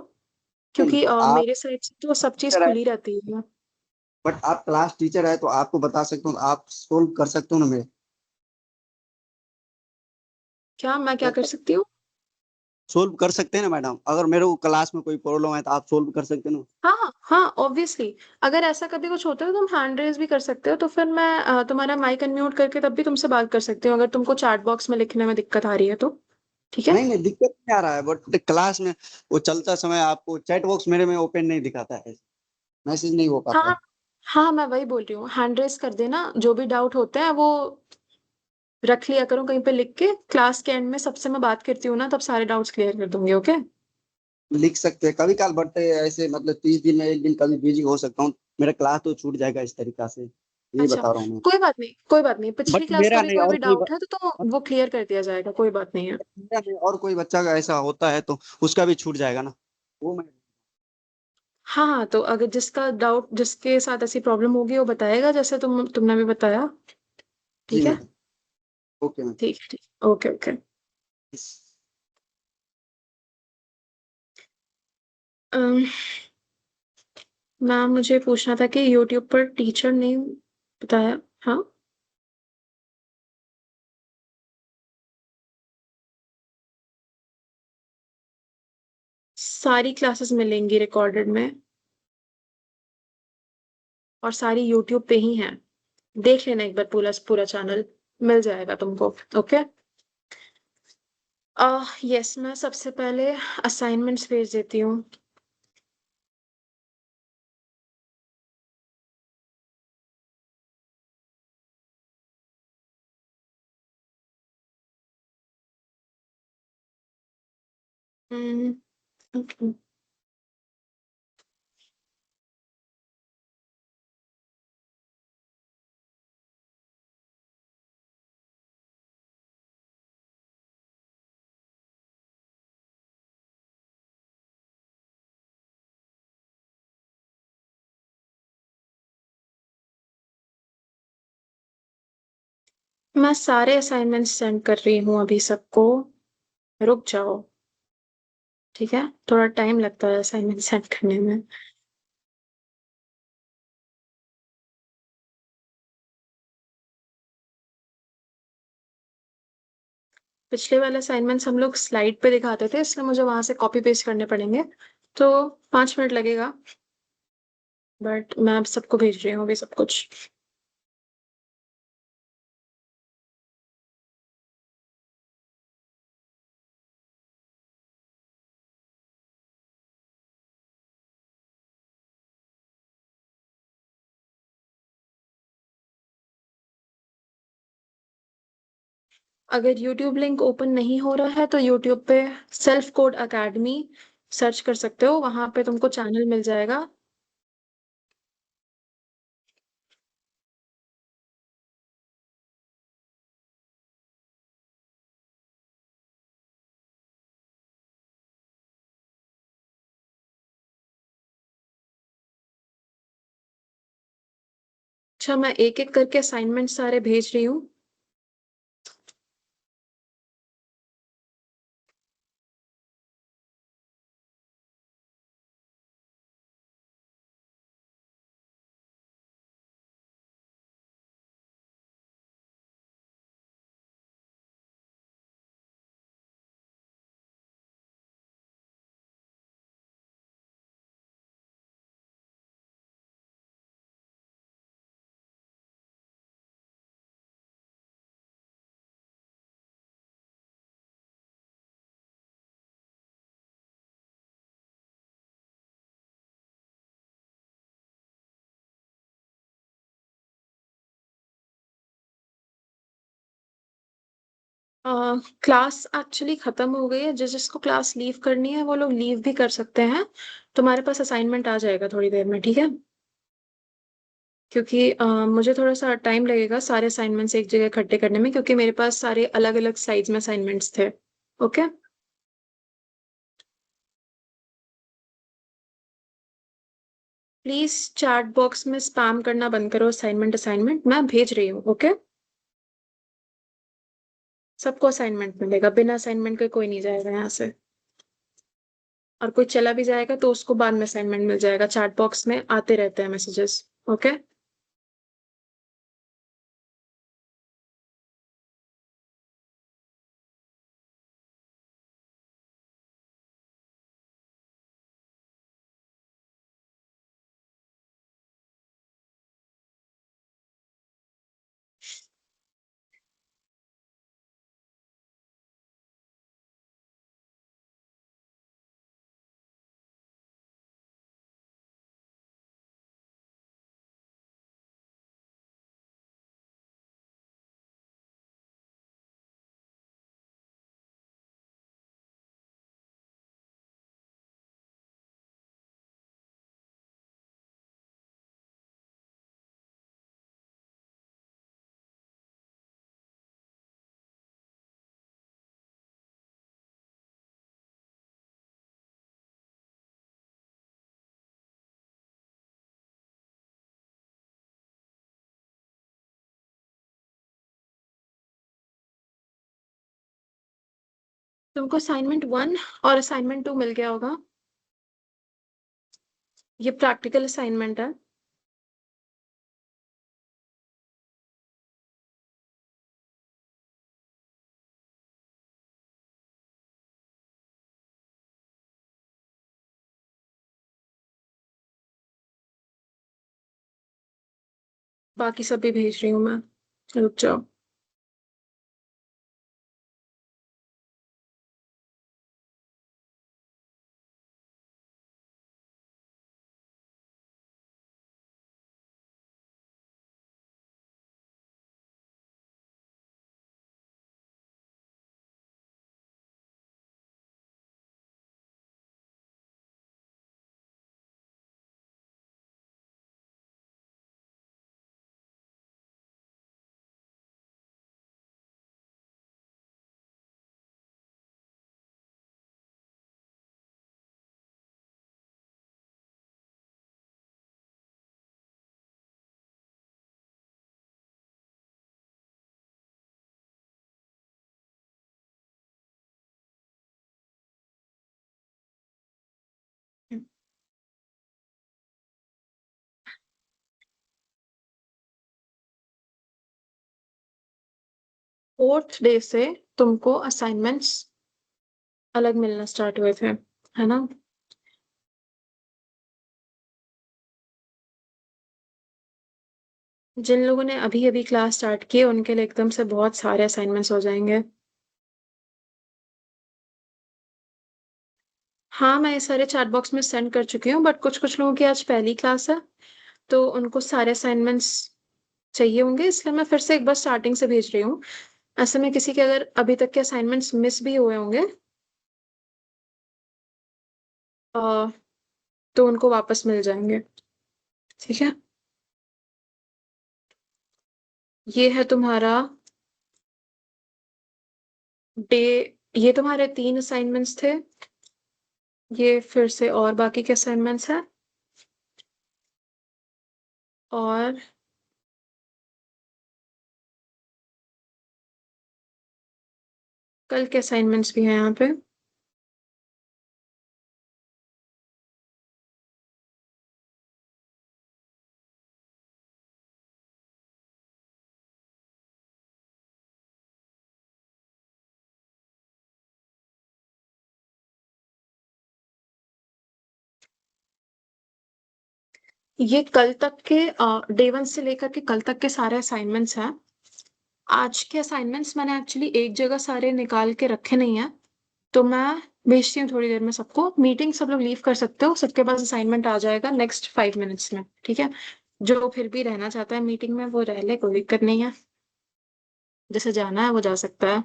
S1: क्योंकि
S6: आप
S1: मेरे साइड से तो सब चीज
S6: टीचर है,
S1: खुली रहती है।
S6: बट आप क्लास टीचर है तो आपको बता सकते हो, आप सोल्व कर सकते हो ना मेरे।
S1: क्या मैं क्या कर सकती हूँ?
S6: सोल्व कर सकते हैं ना मैडम, अगर मेरे को क्लास में कोई प्रॉब्लम है तो आप सोल्व कर सकते हैं ना।
S1: हाँ हाँ ऑब्वियसली, अगर ऐसा कभी कुछ होता है तो तुम हैंड रेज भी कर सकते हो, तो फिर मैं तुम्हारा माइक अनम्यूट करके तब भी तुमसे बात कर सकती हूँ, अगर तुमको चैट बॉक्स में लिखने में दिक्कत आ रही है तो। ठीक है।
S6: नहीं नहीं, दिक्कत नहीं आ रहा है, बट क्लास में वो चलता समय आपको चैट बॉक्स मेरे में ओपन नहीं दिखाता है, मैसेज नहीं हो पाता
S1: हाँ
S6: है।
S1: हाँ मैं वही बोल रही हूँ, हैंड रेज कर देना, जो भी डाउट होते हैं वो रख लिया करो कहीं पे लिख के, क्लास के एंड में सबसे मैं बात करती हूँ ना तब सारे डाउट्स क्लियर कर दूंगी, ओके।
S6: लिख सकते हैं कभी काल, बट ऐसे मतलब 30 दिन में एक दिन कभी बिजी हो सकता हूँ, मेरा क्लास तो छूट जाएगा इस तरीका से, यही
S1: अच्छा,
S6: बता रहा हूँ मैं।
S1: कोई बात नहीं कोई बात नहीं,
S6: बट
S1: पिछली क्लास का
S6: मेरा
S1: भी
S6: नहीं,
S1: कोई
S6: और
S1: भी
S6: कोई
S1: डाउट है तो वो क्लियर कर दिया जाएगा, कोई बात नहीं है।
S6: मेरा नहीं, और कोई बच्चा का ऐसा होता है तो उसका भी छूट जाएगा ना, वो मैं।
S1: हाँ हाँ, तो अगर जिसका डाउट, जिसके साथ ऐसी प्रॉब्लम होगी वो बताएगा, जैसे तुमने भी बताया।
S6: जी
S1: ठीक है।
S6: मैडम। Okay ma'am.
S1: ठीक है ठीक, ओके ओके। मैम मुझे पूछना था कि यूट्यूब पर टीचर ने बताया, हाँ सारी क्लासेस मिलेंगी रिकॉर्डेड में, और सारी यूट्यूब पे ही हैं, देख लेना एक बार पूरा पूरा चैनल, मिल जाएगा तुमको, ओके। यस, मैं सबसे पहले असाइनमेंट्स भेज देती हूँ। हम्म, okay. मैं सारे असाइनमेंट्स सेंड कर रही हूँ अभी सबको, रुक जाओ, ठीक है, थोड़ा टाइम लगता है असाइनमेंट सेंड करने में। पिछले वाले असाइनमेंट्स हम लोग स्लाइड पे दिखाते थे, इसलिए मुझे वहां से कॉपी पेस्ट करने पड़ेंगे, तो 5 मिनट लगेगा, बट मैं अब सबको भेज रही हूँ अभी सब कुछ। अगर यूट्यूब लिंक ओपन नहीं हो रहा है तो यूट्यूब पे सेल्फ कोड अकेडमी सर्च कर सकते हो, वहां पे तुमको चैनल मिल जाएगा। अच्छा, मैं एक एक करके असाइनमेंट सारे भेज रही हूँ। क्लास एक्चुअली खत्म हो गई है। जिसको क्लास लीव करनी है वो लोग लीव भी कर सकते हैं। तुम्हारे पास असाइनमेंट आ जाएगा थोड़ी देर में, ठीक है? क्योंकि मुझे थोड़ा सा टाइम लगेगा सारे असाइनमेंट्स एक जगह इकट्ठे करने में, क्योंकि मेरे पास सारे अलग अलग साइज में असाइनमेंट्स थे। ओके। प्लीज चैट बॉक्स में स्पैम करना बंद करो। असाइनमेंट असाइनमेंट मैं भेज रही हूँ। ओके। सबको असाइनमेंट मिलेगा, बिना असाइनमेंट के कोई नहीं जाएगा यहाँ से। और कोई चला भी जाएगा तो उसको बाद में असाइनमेंट मिल जाएगा। चैट बॉक्स में आते रहते हैं मैसेजेस। ओके। तुमको असाइनमेंट 1 और असाइनमेंट 2 मिल गया होगा। ये प्रैक्टिकल असाइनमेंट है। बाकी सब भी भेज रही हूँ मैं। रुक जाओ। फोर्थ डे से तुमको असाइनमेंट्स अलग मिलना स्टार्ट हुए थे, है ना? जिन लोगों ने अभी अभी क्लास स्टार्ट की उनके लिए एकदम से बहुत सारे असाइनमेंट्स हो जाएंगे। हाँ, मैं ये सारे चैट बॉक्स में सेंड कर चुकी हूँ, बट कुछ कुछ लोगों की आज पहली क्लास है तो उनको सारे असाइनमेंट्स चाहिए होंगे, इसलिए मैं फिर से एक बार स्टार्टिंग से भेज रही हूँ। ऐसे में किसी के अगर अभी तक के असाइनमेंट्स मिस भी हुए होंगे अ, तो उनको वापस मिल जाएंगे। ठीक है। ये है तुम्हारा डे। ये तुम्हारे 3 असाइनमेंट्स थे। ये फिर से और बाकी के असाइनमेंट्स हैं। और कल के असाइनमेंट्स भी हैं यहाँ पे। ये कल तक के डे 1 से लेकर के कल तक के सारे असाइनमेंट्स हैं। आज के असाइनमेंट्स मैंने एक्चुअली एक जगह सारे निकाल के रखे नहीं है, तो मैं भेजती हूँ थोड़ी देर में सबको। मीटिंग सब लोग लीव कर सकते हो, सबके पास असाइनमेंट आ जाएगा नेक्स्ट 5 मिनट्स में, ठीक है? जो फिर भी रहना चाहता है मीटिंग में वो रह ले, कोई दिक्कत नहीं है। जैसे जाना है वो जा सकता है।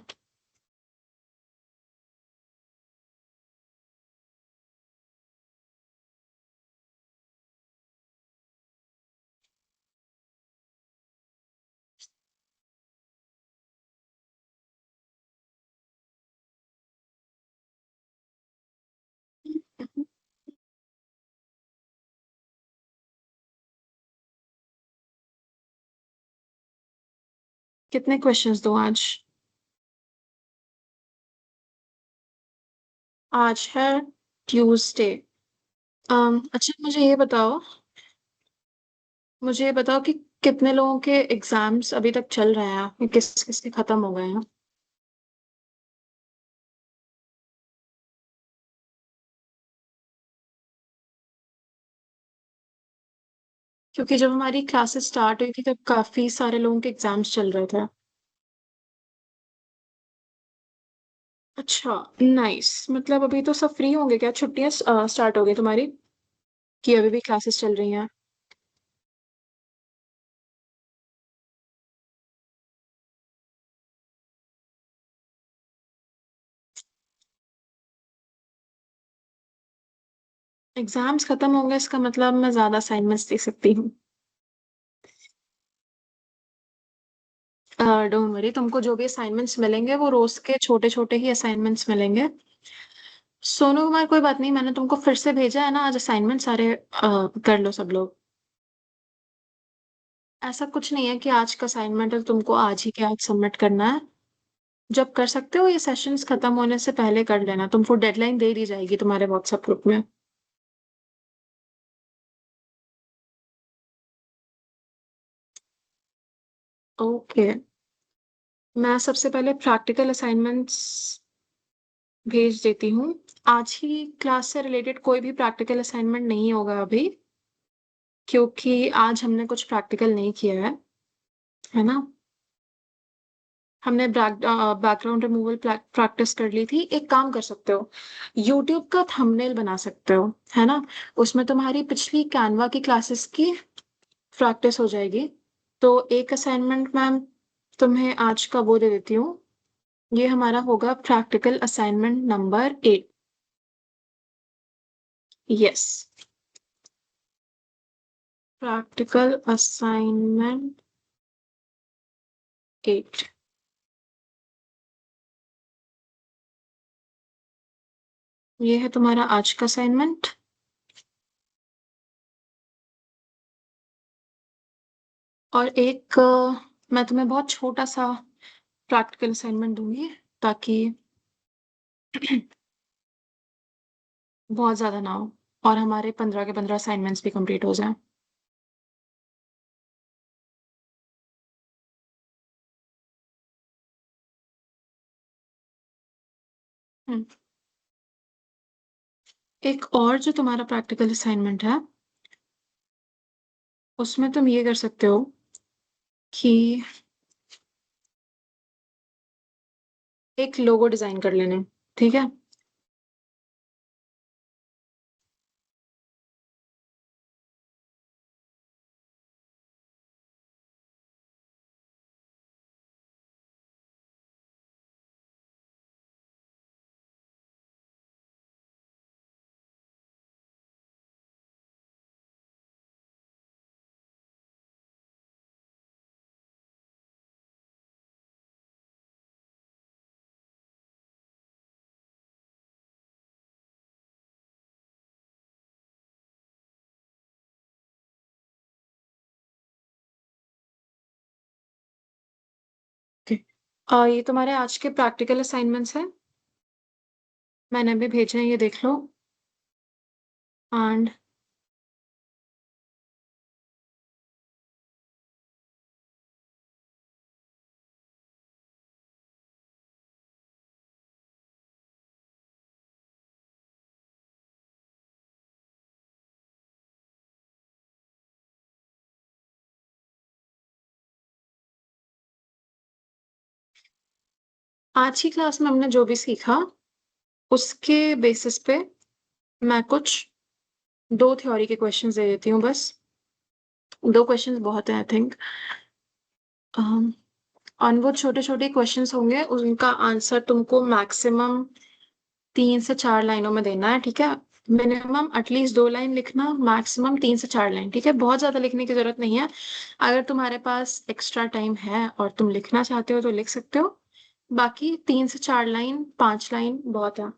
S1: कितने क्वेश्चंस दो आज? आज है ट्यूसडे। अच्छा मुझे ये बताओ कि कितने लोगों के एग्जाम्स अभी तक चल रहे हैं, किस किस के खत्म हो गए हैं? क्योंकि जब हमारी क्लासेस स्टार्ट हुई थी तब काफी सारे लोगों के एग्जाम्स चल रहे थे। अच्छा, नाइस। मतलब अभी तो सब फ्री होंगे क्या? छुट्टियां स्टार्ट हो गई तुम्हारी, कि अभी भी क्लासेस चल रही हैं? एग्जाम्स खत्म होंगे इसका मतलब मैं ज्यादा असाइनमेंट्स दे सकती हूँ। डोंट वरी, तुमको जो भी असाइनमेंट्स मिलेंगे वो रोज के छोटे छोटे ही असाइनमेंट्स मिलेंगे। सोनू कुमार, कोई बात नहीं, मैंने तुमको फिर से भेजा है ना, आज असाइनमेंट सारे कर लो सब लोग। ऐसा कुछ नहीं है कि आज का असाइनमेंट है तुमको आज ही के आज सबमिट करना है। जब कर सकते हो ये सेशंस खत्म होने से पहले कर लेना, तुमको डेडलाइन दे दी जाएगी तुम्हारे व्हाट्सएप ग्रुप में। ओके, मैं सबसे पहले प्रैक्टिकल असाइनमेंट्स भेज देती हूँ। आज ही क्लास से रिलेटेड कोई भी प्रैक्टिकल असाइनमेंट नहीं होगा अभी, क्योंकि आज हमने कुछ प्रैक्टिकल नहीं किया है ना? हमने बैकग्राउंड रिमूवल प्रैक्टिस कर ली थी। एक काम कर सकते हो, यूट्यूब का थंबनेल बना सकते हो, है ना? उसमें तुम्हारी पिछली कैनवा की क्लासेस की प्रैक्टिस हो जाएगी। तो एक असाइनमेंट मैम तुम्हें आज का वो दे देती हूँ। ये हमारा होगा practical assignment number 8। Yes, practical assignment 8। ये है तुम्हारा आज का असाइनमेंट। और एक मैं तुम्हें बहुत छोटा सा प्रैक्टिकल असाइनमेंट दूंगी, ताकि बहुत ज्यादा ना हो और हमारे 15 के 15 असाइनमेंट्स भी कंप्लीट हो जाएं। हम्म, एक और जो तुम्हारा प्रैक्टिकल असाइनमेंट है, उसमें तुम ये कर सकते हो कि एक लोगो डिजाइन कर लेने, ठीक है? ये तुम्हारे आज के प्रैक्टिकल असाइनमेंट्स हैं, मैंने अभी भेजे हैं, ये देख लो। एंड आज की क्लास में हमने जो भी सीखा उसके बेसिस पे मैं कुछ 2 थ्योरी के क्वेश्चंस दे देती हूँ बस। 2 क्वेश्चंस बहुत हैं आई थिंक। और वो छोटे छोटे क्वेश्चंस होंगे, उनका आंसर तुमको मैक्सिमम 3 से 4 लाइनों में देना है, ठीक है। मिनिमम एटलीस्ट 2 लाइन लिखना, मैक्सिमम 3 से 4 लाइन, ठीक है। बहुत ज्यादा लिखने की जरूरत नहीं है। अगर तुम्हारे पास एक्स्ट्रा टाइम है और तुम लिखना चाहते हो तो लिख सकते हो, बाकी 3 से 4 लाइन 5 लाइन बहुत है।